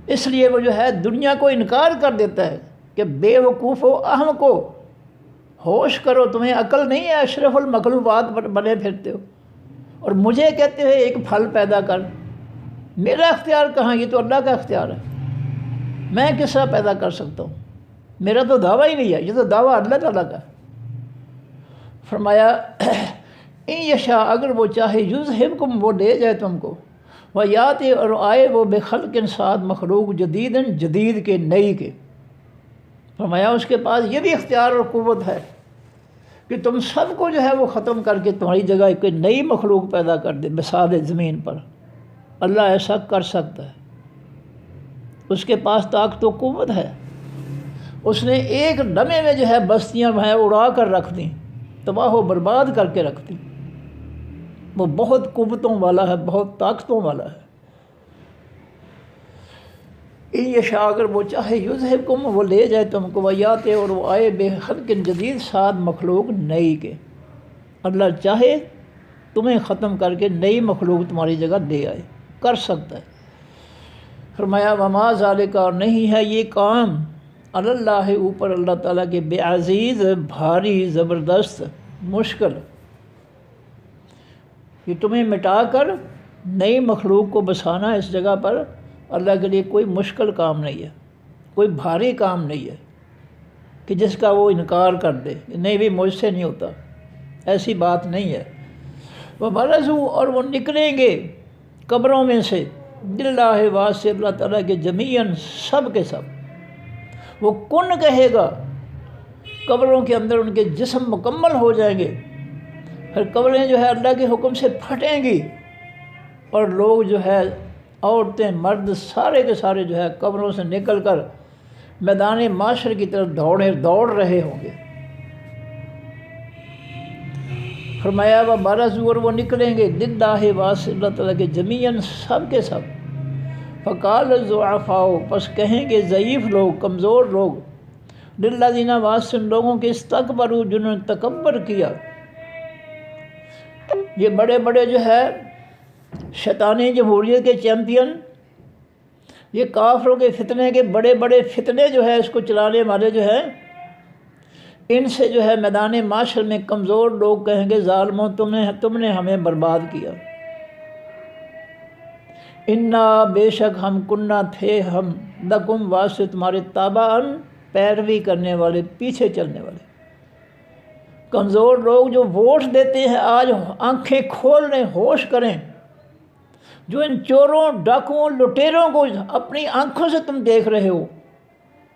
اس لیے وہ جو ہے دنیا کو انکار کر دیتا ہے کہ بے وقوف و اہم کو ہوش کرو، تمہیں عقل نہیں ہے، اشرف المخلوقات بنے پھرتے ہو، اور مجھے کہتے ہیں ایک پھل پیدا کر۔ میرا اختیار کہاں، یہ تو اللہ کا اختیار ہے، میں کس طرح پیدا کر سکتا ہوں؟ میرا تو دعویٰ ہی نہیں ہے، یہ تو دعویٰ اللہ تعالیٰ کا ہے۔ فرمایا ان یشاء، اگر وہ چاہے، یذہبکم، وہ لے جائے تم کو، ویاتی، اور آئے وہ بخلق، ساتھ مخلوق، جدید، جدید کے، نئی کے۔ فرمایا اس کے پاس یہ بھی اختیار اور قوت ہے کہ تم سب کو جو ہے وہ ختم کر کے تمہاری جگہ ایک نئی مخلوق پیدا کر دے بساط زمین پر۔ اللہ ایسا کر سکتا ہے، اس کے پاس طاقت و قوت ہے۔ اس نے ایک لمحے میں جو ہے بستیاں جو ہیں اڑا کر رکھ دیں، تباہ و برباد کر کے رکھ دیں۔ وہ بہت قوتوں والا ہے، بہت طاقتوں والا ہے۔ ان یشاء، اگر وہ چاہے، یذہبکم، وہ لے جائے تم کو، ویاتے، اور وہ آئے بخلق جدید، ساتھ مخلوق نئی کے۔ اللہ چاہے تمہیں ختم کر کے نئی مخلوق تمہاری جگہ دے آئے، کر سکتا ہے۔ فرمایا وما ذالک، اور نہیں ہے یہ کام، علی اللہ، اوپر اللہ تعالیٰ کے، بے عزیز، بھاری، زبردست، مشکل۔ کہ تمہیں مٹا کر نئی مخلوق کو بسانا اس جگہ پر اللہ کے لیے کوئی مشکل کام نہیں ہے، کوئی بھاری کام نہیں ہے کہ جس کا وہ انکار کر دے، نہیں بھی مجھ سے نہیں ہوتا، ایسی بات نہیں ہے۔ وَبَرَزُوا، اور وہ نکلیں گے قبروں میں سے، للہ، واسطے اللہ تعالیٰ کے، جمیعاً، سب کے سب۔ وہ کن کہے گا، قبروں کے اندر ان کے جسم مکمل ہو جائیں گے، پھر قبریں جو ہے اللہ کے حکم سے پھٹیں گی، اور لوگ جو ہے عورتیں، مرد، سارے کے سارے جو ہے قبروں سے نکل کر میدان معاشر کی طرف دوڑ رہے ہوں گے۔ فرمایا وَبَرَزُوا، اور وہ نکلیں گے، للہ، واسطے اللہ تعالیٰ کے، جمیعاً، سب کے سب۔ فقال الضعفاء، پس کہیں گے ضعیف لوگ، کمزور لوگ، للذین، واسطے ان لوگوں کے، استکبروا، جنہوں نے تکبر کیا۔ یہ بڑے بڑے جو ہے شیطانی جمہوریت کے چیمپئن، یہ کافروں کے فتنے کے بڑے بڑے فتنے جو ہے اس کو چلانے والے جو ہیں، ان سے جو ہے میدان معاشر میں کمزور لوگ کہیں گے، ظالموں، تم نے ہمیں برباد کیا۔ انا، بے شک ہم، کنہ، تھے ہم، لکم، واسطے تمہارے، تابعاً، پیروی کرنے والے، پیچھے چلنے والے۔ کمزور لوگ جو ووٹ دیتے ہیں آج آنکھیں کھول لیں، ہوش کریں، جو ان چوروں، ڈاکوؤں، لٹیروں کو اپنی آنکھوں سے تم دیکھ رہے ہو،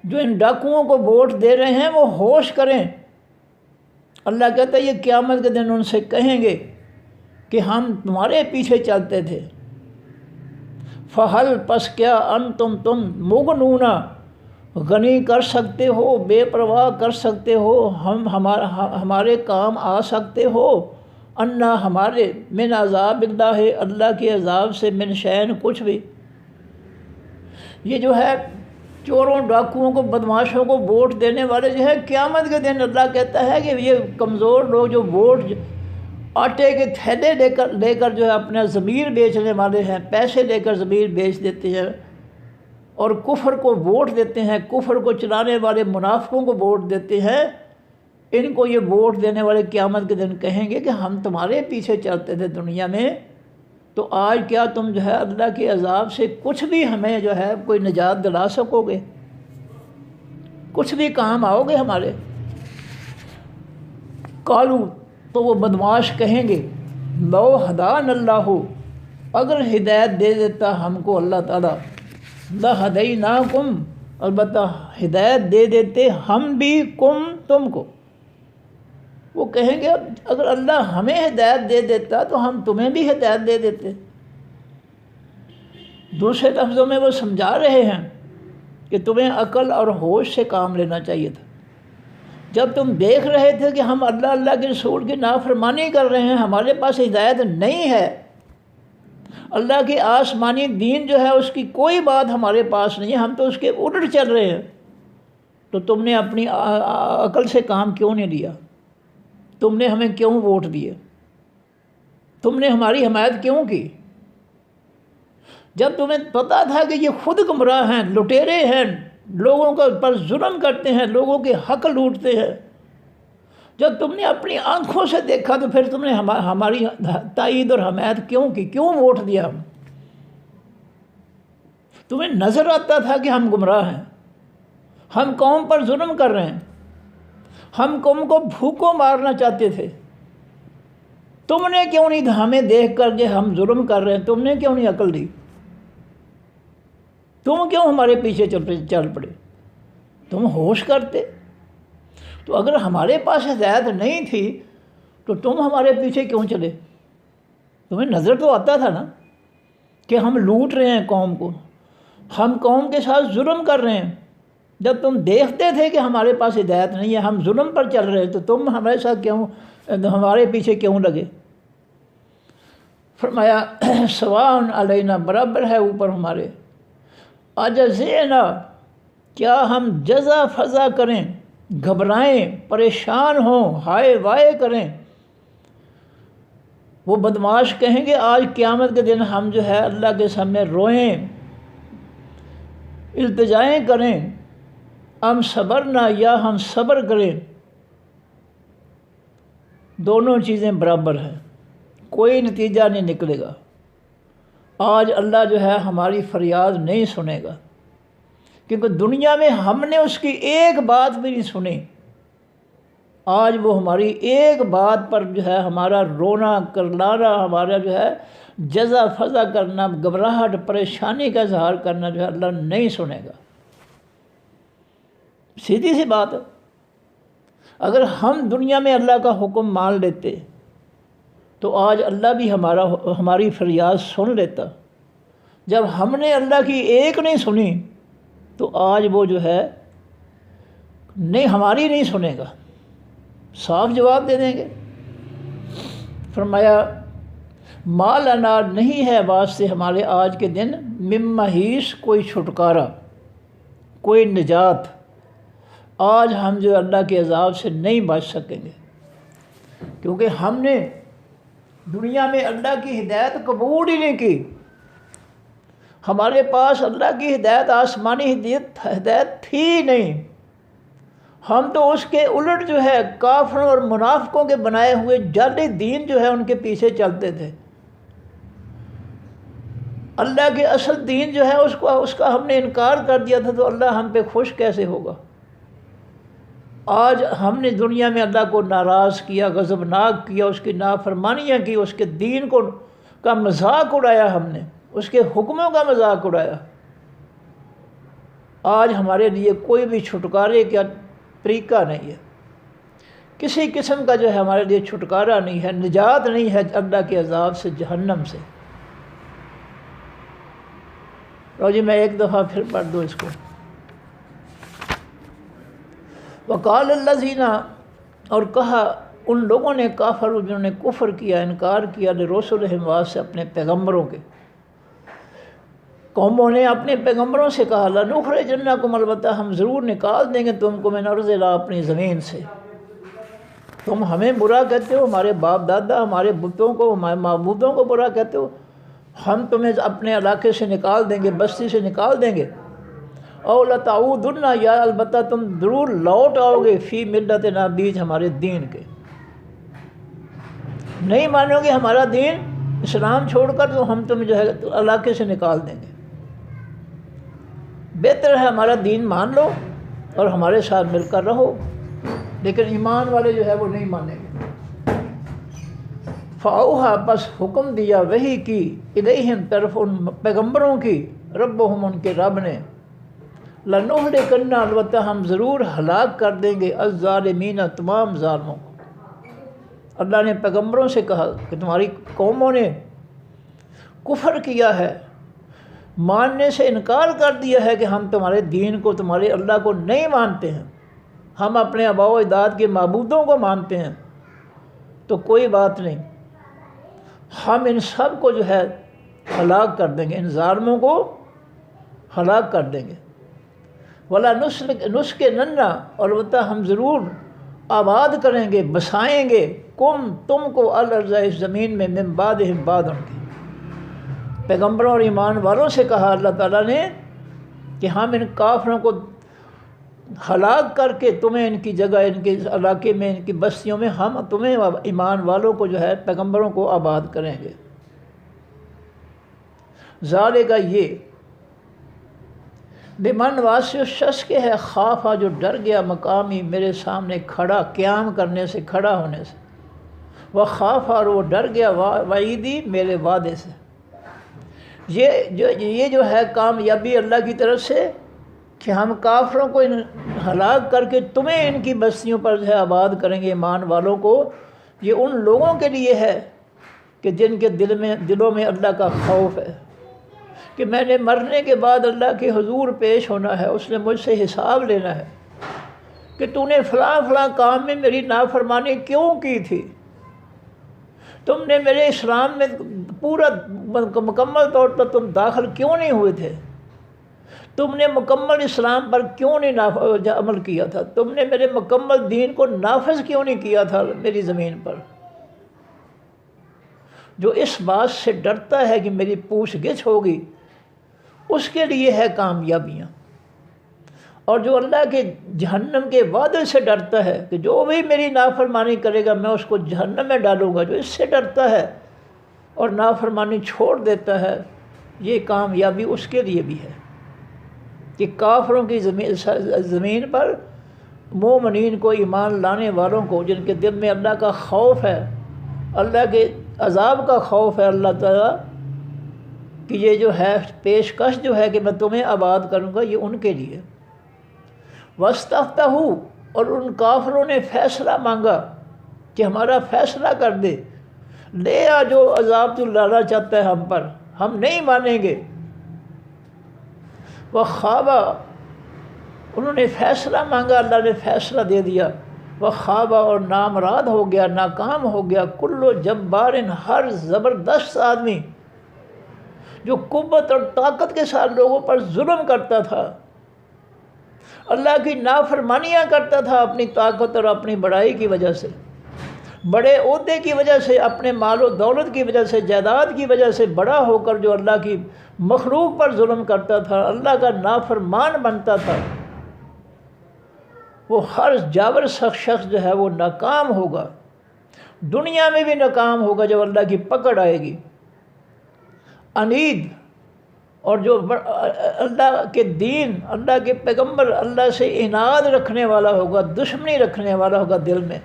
جو ان ڈاکوؤں کو ووٹ دے رہے ہیں، وہ ہوش کریں۔ اللہ کہتا ہے یہ قیامت کے دن ان سے کہیں گے کہ ہم تمہارے پیچھے چلتے تھے۔ فہل، پس کیا، تم مغنون، غنی کر سکتے ہو، بے پرواہ کر سکتے ہو، ہمارے کام آ سکتے ہو، انا، ہمارے، من عذاب اللہ، اللہ کے عذاب سے، من شین، کچھ بھی۔ یہ جو ہے چوروں، ڈاکوؤں کو، بدماشوں کو ووٹ دینے والے جو ہے، قیامت کے دن اللہ کہتا ہے کہ یہ کمزور لوگ جو ووٹ، آٹے کے تھیلے لے کر جو ہے اپنا ضمیر بیچنے والے ہیں، پیسے لے کر ضمیر بیچ دیتے ہیں، اور کفر کو ووٹ دیتے ہیں، کفر کو چلانے والے منافقوں کو ووٹ دیتے ہیں، ان کو یہ ووٹ دینے والے قیامت کے دن کہیں گے کہ ہم تمہارے پیچھے چلتے تھے دنیا میں، تو آج کیا تم جو ہے اللہ کے عذاب سے کچھ بھی ہمیں جو ہے کوئی نجات دلا سکو گے، کچھ بھی کام آؤ گے ہمارے؟ قالو، تو وہ بدماش کہیں گے، لو ہدان اللہ، اگر ہدایت دے دیتا ہم کو اللہ تعالیٰ، لہدیناکم، البتہ ہدایت دے دیتے ہم بھی، تم کو۔ وہ کہیں گے اگر اللہ ہمیں ہدایت دے دیتا تو ہم تمہیں بھی ہدایت دے دیتے۔ دوسرے لفظوں میں وہ سمجھا رہے ہیں کہ تمہیں عقل اور ہوش سے کام لینا چاہیے تھا۔ جب تم دیکھ رہے تھے کہ ہم اللہ کے رسول کی نافرمانی کر رہے ہیں، ہمارے پاس ہدایت نہیں ہے، اللہ کے آسمانی دین جو ہے اس کی کوئی بات ہمارے پاس نہیں ہے، ہم تو اس کے الٹ چل رہے ہیں، تو تم نے اپنی عقل سے کام کیوں نہیں لیا؟ تم نے ہمیں کیوں ووٹ دیے؟ تم نے ہماری حمایت کیوں کی؟ جب تمہیں پتہ تھا کہ یہ خود گمراہ ہیں، لٹیرے ہیں، لوگوں کے پر ظلم کرتے ہیں، لوگوں کے حق لوٹتے ہیں، جب تم نے اپنی آنکھوں سے دیکھا تو پھر تم نے ہماری تائید اور حمایت کیوں کی؟ کیوں ووٹ دیا؟ تمہیں نظر آتا تھا کہ ہم گمراہ ہیں، ہم قوم پر ظلم کر رہے ہیں، ہم قوم کو بھوکوں مارنا چاہتے تھے، تم نے کیوں نہیں ہمیں دیکھ کر کہ ہم ظلم کر رہے ہیں تم نے کیوں نہیں عقل دی؟ تم کیوں ہمارے پیچھے چل پڑے؟ تم ہوش کرتے تو اگر ہمارے پاس ہدایت نہیں تھی تو تم ہمارے پیچھے کیوں چلے؟ تمہیں نظر تو آتا تھا نا کہ ہم لوٹ رہے ہیں قوم کو، ہم قوم کے ساتھ ظلم کر رہے ہیں۔ جب تم دیکھتے تھے کہ ہمارے پاس ہدایت نہیں ہے، ہم ظلم پر چل رہے ہیں، تو تم ہمارے ساتھ کیوں، ہمارے پیچھے کیوں لگے؟ فرمایا سواء علینا، برابر ہے اوپر ہمارے، اجزعنا، کیا ہم جزا فضا کریں، گھبرائیں، پریشان ہوں، ہائے وائے کریں۔ وہ بدمعاش کہیں گے آج قیامت کے دن ہم جو ہے اللہ کے سامنے روئیں، التجائیں کریں، ہم صبرنا، یا ہم صبر کریں۔ دونوں چیزیں برابر ہیں، کوئی نتیجہ نہیں نکلے گا۔ آج اللہ جو ہے ہماری فریاد نہیں سنے گا، کیونکہ دنیا میں ہم نے اس کی ایک بات بھی نہیں سنی۔ آج وہ ہماری ایک بات پر جو ہے ہمارا رونا کرلانا، ہمارا جو ہے جزا فضا کرنا، گھبراہٹ، پریشانی کا اظہار کرنا جو ہے اللہ نہیں سنے گا۔ سیدھی سی بات ہے، اگر ہم دنیا میں اللہ کا حکم مان لیتے تو آج اللہ بھی ہماری فریاد سن لیتا۔ جب ہم نے اللہ کی ایک نہیں سنی تو آج وہ جو ہے نہیں، ہماری نہیں سنے گا، صاف جواب دے دیں گے۔ فرمایا ما لنا، نہیں ہے واسطے ہمارے آج کے دن، من محیص، کوئی چھٹکارا، کوئی نجات۔ آج ہم جو اللہ کے عذاب سے نہیں بچ سکیں گے، کیونکہ ہم نے دنیا میں اللہ کی ہدایت قبول ہی نہیں کی۔ ہمارے پاس اللہ کی ہدایت، آسمانی ہدایت تھی نہیں، ہم تو اس کے الٹ جو ہے کافروں اور منافقوں کے بنائے ہوئے جعلی دین جو ہے ان کے پیچھے چلتے تھے۔ اللہ کے اصل دین جو ہے اس کا ہم نے انکار کر دیا تھا، تو اللہ ہم پہ خوش کیسے ہوگا؟ آج ہم نے دنیا میں اللہ کو ناراض کیا، غضبناک کیا، اس کی نافرمانیاں کی، اس کے دین کا مذاق اڑایا، ہم نے اس کے حکموں کا مذاق اڑایا۔ آج ہمارے لیے کوئی بھی چھٹکارے کا طریقہ نہیں ہے، کسی قسم کا جو ہے ہمارے لیے چھٹکارا نہیں ہے، نجات نہیں ہے اللہ کے عذاب سے، جہنم سے۔ اور جی میں ایک دفعہ پھر پڑھ دوں اس کو۔ وقال الذین، اور کہا ان لوگوں نے، کافر جنہوں نے کفر کیا، انکار کیا، لرسلہم، واسطے اپنے پیغمبروں کے، قوموں نے اپنے پیغمبروں سے کہا لنخرجنکم، البتہ ہم ضرور نکال دیں گے تم کو، من ارضنا، اپنی زمین سے۔ تم ہمیں برا کہتے ہو، ہمارے باپ دادا، ہمارے بتوں کو، ہمارے معبودوں کو برا کہتے ہو، ہم تمہیں اپنے علاقے سے نکال دیں گے، بستی سے نکال دیں گے۔ او لتعودن، یا البتہ تم ضرور لوٹ آؤ گے، فی ملتنا، بیچ ہمارے دین کے، نہیں مانو گے ہمارا دین، اسلام چھوڑ کر، تو ہم تمہیں جو ہے علاقے سے نکال دیں گے۔ بہتر ہے ہمارا دین مان لو اور ہمارے ساتھ مل کر رہو، لیکن ایمان والے جو ہے وہ نہیں مانیں گے۔ فاوحیٰ، بس حکم دیا، وحی کی، الیہم، طرف ان پیغمبروں کی، ربہم، ان کے رب نے، لنہلکن، البتہ ہم ضرور ہلاک کر دیں گے، الظالمین، تمام ظالموں کو۔ اللہ نے پیغمبروں سے کہا کہ تمہاری قوموں نے کفر کیا ہے، ماننے سے انکار کر دیا ہے کہ ہم تمہارے دین کو، تمہارے اللہ کو نہیں مانتے ہیں، ہم اپنے آباء و اجداد کے معبودوں کو مانتے ہیں، تو کوئی بات نہیں، ہم ان سب کو جو ہے ہلاک کر دیں گے، ان ظالموں کو ہلاک کر دیں گے۔ ولا نسک ننا، اور البتہ ہم ضرور آباد کریں گے، بسائیں گے، تم کو الارض، اس زمین میں، من بعدہم، بعد ان کی۔ پیغمبروں اور ایمان والوں سے کہا اللہ تعالیٰ نے کہ ہم ان کافروں کو ہلاک کر کے تمہیں ان کی جگہ، ان کے علاقے میں، ان کی بستیوں میں، ہم تمہیں ایمان والوں کو جو ہے پیغمبروں کو آباد کریں گے۔ ذالک، یہ بمن واسع اس شخص کے ہے، خافا، جو ڈر گیا، مقامی، میرے سامنے کھڑا، قیام کرنے سے، کھڑا ہونے سے، وہ خافا، اور وہ ڈر گیا، وعیدی، میرے وعدے سے۔ یہ جو ہے کامیابی اللہ کی طرف سے کہ ہم کافروں کو ہلاک کر کے تمہیں ان کی بستیوں پر جو ہے آباد کریں گے، ایمان والوں کو، یہ ان لوگوں کے لیے ہے کہ جن کے دلوں میں اللہ کا خوف ہے کہ میں نے مرنے کے بعد اللہ کے حضور پیش ہونا ہے، اس نے مجھ سے حساب لینا ہے کہ تو نے فلاں فلاں کام میں میری نافرمانی کیوں کی تھی، تم نے میرے اسلام میں پورا مکمل طور پر تم داخل کیوں نہیں ہوئے تھے، تم نے مکمل اسلام پر کیوں نہیں عمل کیا تھا، تم نے میرے مکمل دین کو نافذ کیوں نہیں کیا تھا میری زمین پر۔ جو اس بات سے ڈرتا ہے کہ میری پوچھ گچھ ہوگی، اس کے لیے ہے کامیابیاں۔ اور جو اللہ کے جہنم کے وعدے سے ڈرتا ہے کہ جو بھی میری نافرمانی کرے گا میں اس کو جہنم میں ڈالوں گا، جو اس سے ڈرتا ہے اور نافرمانی چھوڑ دیتا ہے، یہ کامیابی اس کے لیے بھی ہے کہ کافروں کی زمین پر مومنین کو، ایمان لانے والوں کو، جن کے دل میں اللہ کا خوف ہے، اللہ کے عذاب کا خوف ہے، اللہ تعالیٰ کہ یہ جو ہے پیشکش جو ہے کہ میں تمہیں آباد کروں گا، یہ ان کے لیے۔ وَاسْتَفْتَحُوا، اور ان کافروں نے فیصلہ مانگا کہ ہمارا فیصلہ کر دے، لے آ جو عذاب تو لانا چاہتا ہے ہم پر، ہم نہیں مانیں گے۔ وَخَابَ، انہوں نے فیصلہ مانگا، اللہ نے فیصلہ دے دیا۔ وَخَابَ، اور نامراد ہو گیا، ناکام ہو گیا، کلو جبار، ہر زبردست آدمی جو قوت اور طاقت کے ساتھ لوگوں پر ظلم کرتا تھا، اللہ کی نافرمانیاں کرتا تھا اپنی طاقت اور اپنی بڑائی کی وجہ سے، بڑے عہدے کی وجہ سے، اپنے مال و دولت کی وجہ سے، جائیداد کی وجہ سے بڑا ہو کر جو اللہ کی مخلوق پر ظلم کرتا تھا، اللہ کا نافرمان بنتا تھا، وہ ہر جابر شخص جو ہے وہ ناکام ہوگا، دنیا میں بھی ناکام ہوگا جب اللہ کی پکڑ آئے گی۔ عنید، اور جو اللہ کے دین، اللہ کے پیغمبر، اللہ سے عناد رکھنے والا ہوگا، دشمنی رکھنے والا ہوگا دل میں،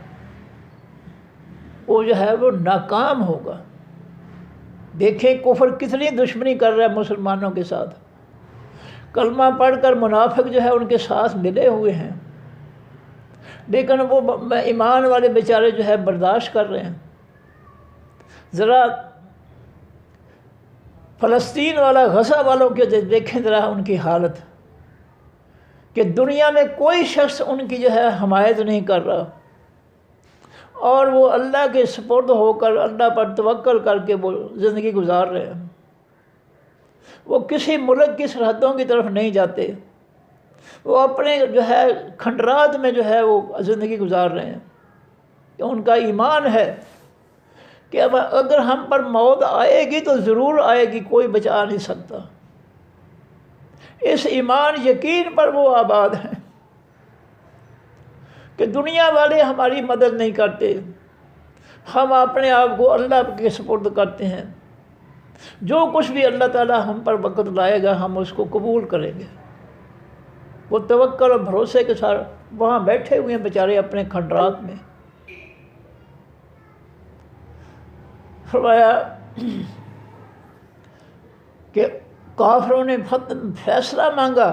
وہ جو ہے وہ ناکام ہوگا۔ دیکھیں کفر کتنی دشمنی کر رہا ہے مسلمانوں کے ساتھ، کلمہ پڑھ کر منافق جو ہے ان کے ساتھ ملے ہوئے ہیں، لیکن وہ ایمان والے بیچارے جو ہے برداشت کر رہے ہیں۔ ذرا فلسطین والا، غزہ والوں کے دیکھیں ذرا ان کی حالت، کہ دنیا میں کوئی شخص ان کی جو ہے حمایت نہیں کر رہا، اور وہ اللہ کے سپرد ہو کر، اللہ پر توکل کر کے وہ زندگی گزار رہے ہیں، وہ کسی ملک کی سرحدوں کی طرف نہیں جاتے، وہ اپنے جو ہے کھنڈرات میں جو ہے وہ زندگی گزار رہے ہیں، کہ ان کا ایمان ہے کہ اب اگر ہم پر موت آئے گی تو ضرور آئے گی، کوئی بچا نہیں سکتا۔ اس ایمان یقین پر وہ آباد ہیں کہ دنیا والے ہماری مدد نہیں کرتے، ہم اپنے آپ کو اللہ کے سپرد کرتے ہیں، جو کچھ بھی اللہ تعالیٰ ہم پر وقت لائے گا ہم اس کو قبول کریں گے۔ وہ توکل اور بھروسے کے ساتھ وہاں بیٹھے ہوئے ہیں بیچارے اپنے کھنڈرات میں۔ فرمایا کہ کافروں نے فیصلہ مانگا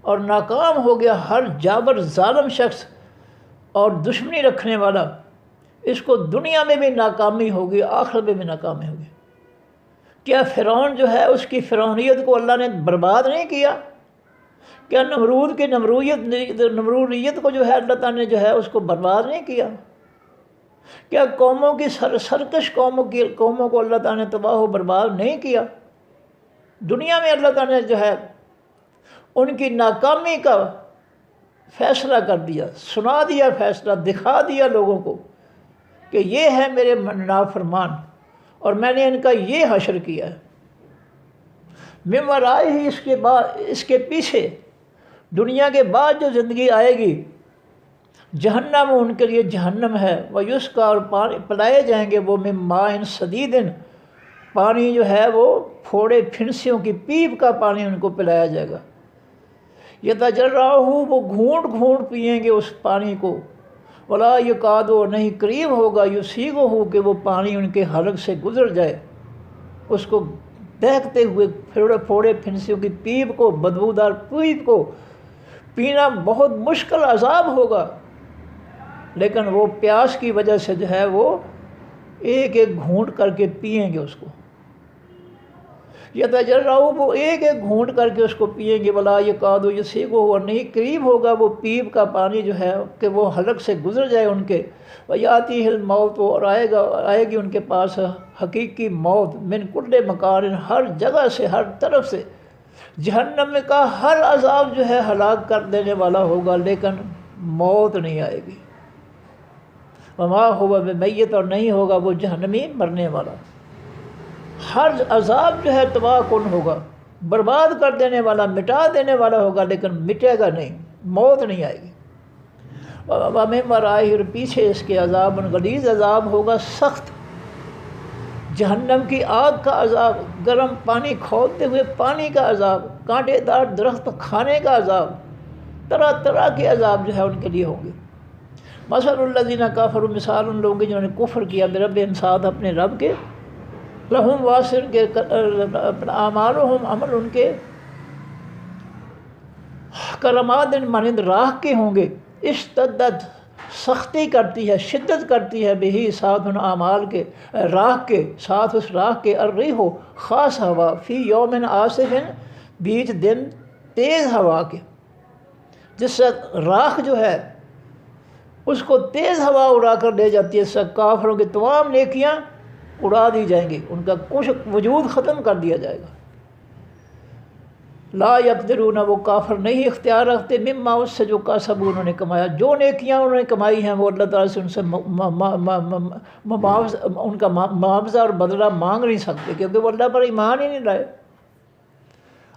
اور ناکام ہو گیا ہر جابر ظالم شخص اور دشمنی رکھنے والا، اس کو دنیا میں بھی ناکامی ہوگی، آخرت میں بھی ناکامی ہوگی۔ کیا فرعون جو ہے اس کی فرعونیت کو اللہ نے برباد نہیں کیا؟ کیا نمرود کی نمروریت کو جو ہے اللہ تعالیٰ نے جو ہے اس کو برباد نہیں کیا؟ کیا قوموں کی سرکش قوموں کو اللہ تعالیٰ نے تباہ و برباد نہیں کیا؟ دنیا میں اللہ تعالیٰ نے جو ہے ان کی ناکامی کا فیصلہ کر دیا، سنا دیا فیصلہ، دکھا دیا لوگوں کو کہ یہ ہے میرے نافرمان اور میں نے ان کا یہ حشر کیا ہے۔ من ورائے ہی اس کے پیچھے دنیا کے بعد جو زندگی آئے گی، جہنم ان کے لیے جہنم ہے، ویسقیٰ اور پلائے جائیں گے وہ من ماء صدید، پانی جو ہے وہ پھوڑے پھنسیوں کی پیپ کا پانی ان کو پلایا جائے گا۔ یتجرعہ، وہ گھونٹ گھونٹ پئیں گے اس پانی کو، ولا یکاد، نہیں قریب ہوگا، یسیغہ، کہ وہ پانی ان کے حلق سے گزر جائے، اس کو دہکتے ہوئے پھوڑے پھنسیوں کی پیپ کو، بدبودار پیپ کو پینا بہت مشکل عذاب ہوگا، لیکن وہ پیاس کی وجہ سے جو ہے وہ ایک ایک گھونٹ کر کے پئیں گے اس کو۔ یتجرعہ، وہ ایک ایک گھونٹ کر کے اس کو پئیں گے، ولا یکاد یسیغہ، اور نہیں قریب ہوگا وہ پیپ کا پانی جو ہے کہ وہ حلق سے گزر جائے ان کے۔ ویاتیہ الموت، اور آئے گی ان کے پاس حقیقی موت، من کل مکان، ہر جگہ سے، ہر طرف سے۔ جہنم کا ہر عذاب جو ہے ہلاک کر دینے والا ہوگا، لیکن موت نہیں آئے گی۔ وما هو بمیت، اور نہیں ہوگا وہ جہنمی مرنے والا۔ ہر عذاب جو ہے تباہ کن ہوگا، برباد کر دینے والا، مٹا دینے والا ہوگا، لیکن مٹے گا نہیں، موت نہیں آئے گی۔ ومن ورائہ، اور پیچھے اس کے عذاب غلیظ، عذاب ہوگا سخت، جہنم کی آگ کا عذاب، گرم پانی کھولتے ہوئے پانی کا عذاب، کانٹے دار درخت کھانے کا عذاب، طرح طرح کے عذاب جو ہے ان کے لیے ہوں گے۔ مثل الذین کفروا، مثال ان لوگوں کی جنہوں نے کفر کیا، بربہم، ساتھ اپنے رب کے، لہم واسر کے اعمالہم، عمل ان کے، کرماد، مانند راکھ کے ہوں گے، اشتدت، سختی کرتی ہے، شدت کرتی ہے، بہی، ساتھ ان اعمال کے، راکھ کے، ساتھ اس راکھ کے، الریح، خاص ہوا، فی یوم عاصف، بیچ دن تیز ہوا کے، جس سے راکھ جو ہے اس کو تیز ہوا اڑا کر لے جاتی ہے، اس سے کافروں کی تمام نیکیاں اڑا دی جائیں گی، ان کا کچھ وجود ختم کر دیا جائے گا۔ لا یقدرون، وہ کافر نہیں اختیار رکھتے، مما، اس سے جو کسبوا، انہوں نے کمایا، جو نیکیاں انہوں نے کمائی ہیں وہ اللہ تعالیٰ سے ان سے ان کا معاوضہ اور بدلہ مانگ نہیں سکتے، کیونکہ وہ اللہ پر ایمان ہی نہیں لائے،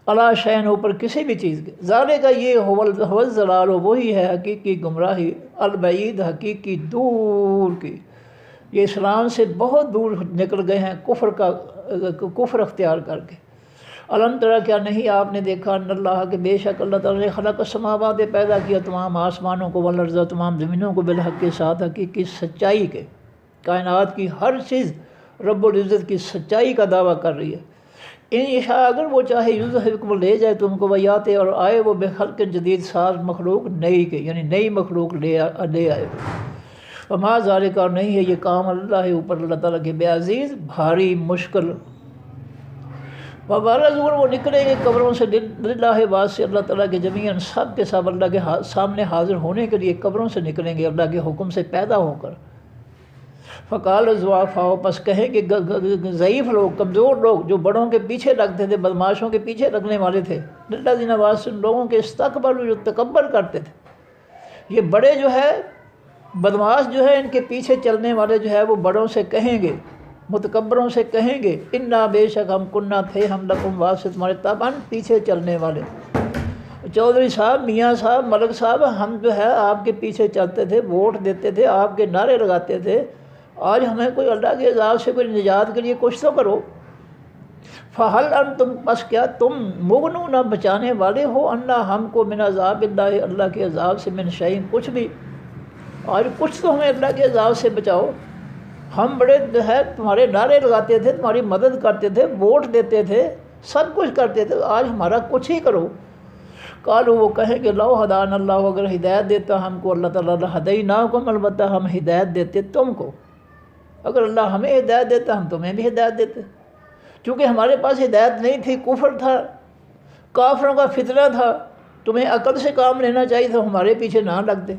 اللہ شین، اوپر کسی بھی چیز کے۔ ذالک، یہ هو الضلال، وہی ہے حقیقی گمراہی، البعید، حقیقی دور کی، یہ اسلام سے بہت دور نکل گئے ہیں، کفر اختیار کر کے۔ الم تری، کیا نہیں آپ نے دیکھا، ان اللہ، کہ بے شک اللہ تعالیٰ نے خلق السماوات، پیدا کیا تمام آسمانوں کو، والارض، تمام زمینوں کو، بالحق کے ساتھ، حقیقی سچائی کے، کائنات کی ہر چیز رب العزت کی سچائی کا دعویٰ کر رہی ہے۔ ان یشاء، اگر وہ چاہے، یذہبکم، لے جائے تم کو، ویاتے، اور آئے وہ بخلق جدید، ساز مخلوق نئی کے، یعنی نئی مخلوق لے آئے۔ وما ذالک، اور نہیں ہے یہ کام اللہ اوپر اللہ تعالیٰ کے، بے عزیز، بھاری مشکل۔ وبرزوا، وہ نکلیں گے قبروں سے، للہ، واسع، اللہ تعالیٰ کے، جمیعاً، سب کے سب اللہ کے سامنے حاضر ہونے کے لیے قبروں سے نکلیں گے، اللہ کے حکم سے پیدا ہو کر۔ فقال الضعفاء، پس کہیں گے ضعیف لوگ، کمزور لوگ، جو بڑوں کے پیچھے لگتے تھے، بدماشوں کے پیچھے لگنے والے تھے، للذین، واسع، لوگوں کے، استکبروا، جو تکبر کرتے تھے، یہ بڑے جو ہے بدماش جو ہے، ان کے پیچھے چلنے والے جو ہے وہ بڑوں سے کہیں گے، متکبروں سے کہیں گے، انا، بے شک ہم، کنہ تھے ہم، لکم، واسطہ، تمہارے، تابعاً، پیچھے چلنے والے۔ چودھری صاحب، میاں صاحب، ملک صاحب، ہم جو ہے آپ کے پیچھے چلتے تھے، ووٹ دیتے تھے، آپ کے نعرے لگاتے تھے، آج ہمیں کوئی اللہ کے عذاب سے کوئی نجات کے لیے کچھ تو کرو۔ فہل انتم، بس کیا تم، مغنون، بچانے والے ہو، انا، ہم کو، من عذاب اللہ، اللہ کے عذاب سے، من شیء، کچھ بھی، اور کچھ تو ہمیں اللہ کے عذاب سے بچاؤ۔ ہم بڑے جو ہے تمہارے نعرے لگاتے تھے، تمہاری مدد کرتے تھے، ووٹ دیتے تھے، سب کچھ کرتے تھے، آج ہمارا کچھ ہی کرو۔ قالوا، وہ کہیں گے، لو ہدانا اللہ، اگر ہدایت دیتا ہم کو اللہ تعالیٰ، لہدیناکم، البتہ ہم ہدایت دیتے تم کو، اگر اللہ ہمیں ہدایت دیتا ہم تمہیں بھی ہدایت دیتے۔ چونکہ ہمارے پاس ہدایت نہیں تھی، کفر تھا، کافروں کا فتنہ تھا، تمہیں عقل سے کام لینا چاہیے تھا، ہمارے پیچھے نہ لگتے۔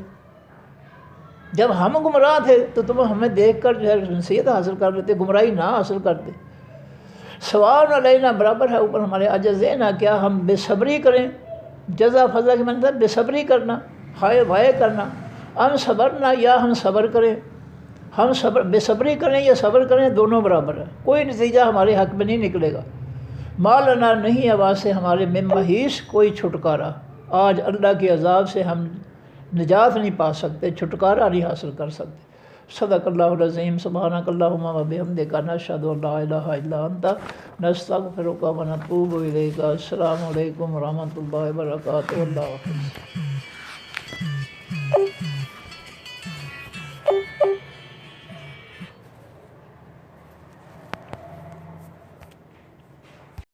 جب ہم گمراہ تھے تو تم ہمیں دیکھ کر جو ہے نصیحت حاصل کر لیتے، گمراہی نہ حاصل کرتے۔ سواء علینا، برابر ہے اوپر ہمارے، اجزینا، کیا ہم بے صبری کریں؟ جزا فضا کے مطلب بے صبری کرنا، ہائے وائے کرنا، ہم صبرنا، یا ہم صبر کریں، ہم صبر بے صبری کریں یا صبر کریں، دونوں برابر ہے، کوئی نتیجہ ہمارے حق میں نہیں نکلے گا۔ ما لنا، نہیں آواز سے ہمارے، من محیص، کوئی چھٹکارا۔ آج اللہ کے عذاب سے ہم نجات نہیں پا سکتے، چھٹکارا نہیں حاصل کر سکتے۔ صدق اللہ العظیم۔ سبحانک اللہم و بحمدک، نشہد ان لا الہ الا انت، نستغفرک و نتوب الیک۔ السلام علیکم ورحمۃ اللہ وبرکاتہ۔ اللہ حافظ۔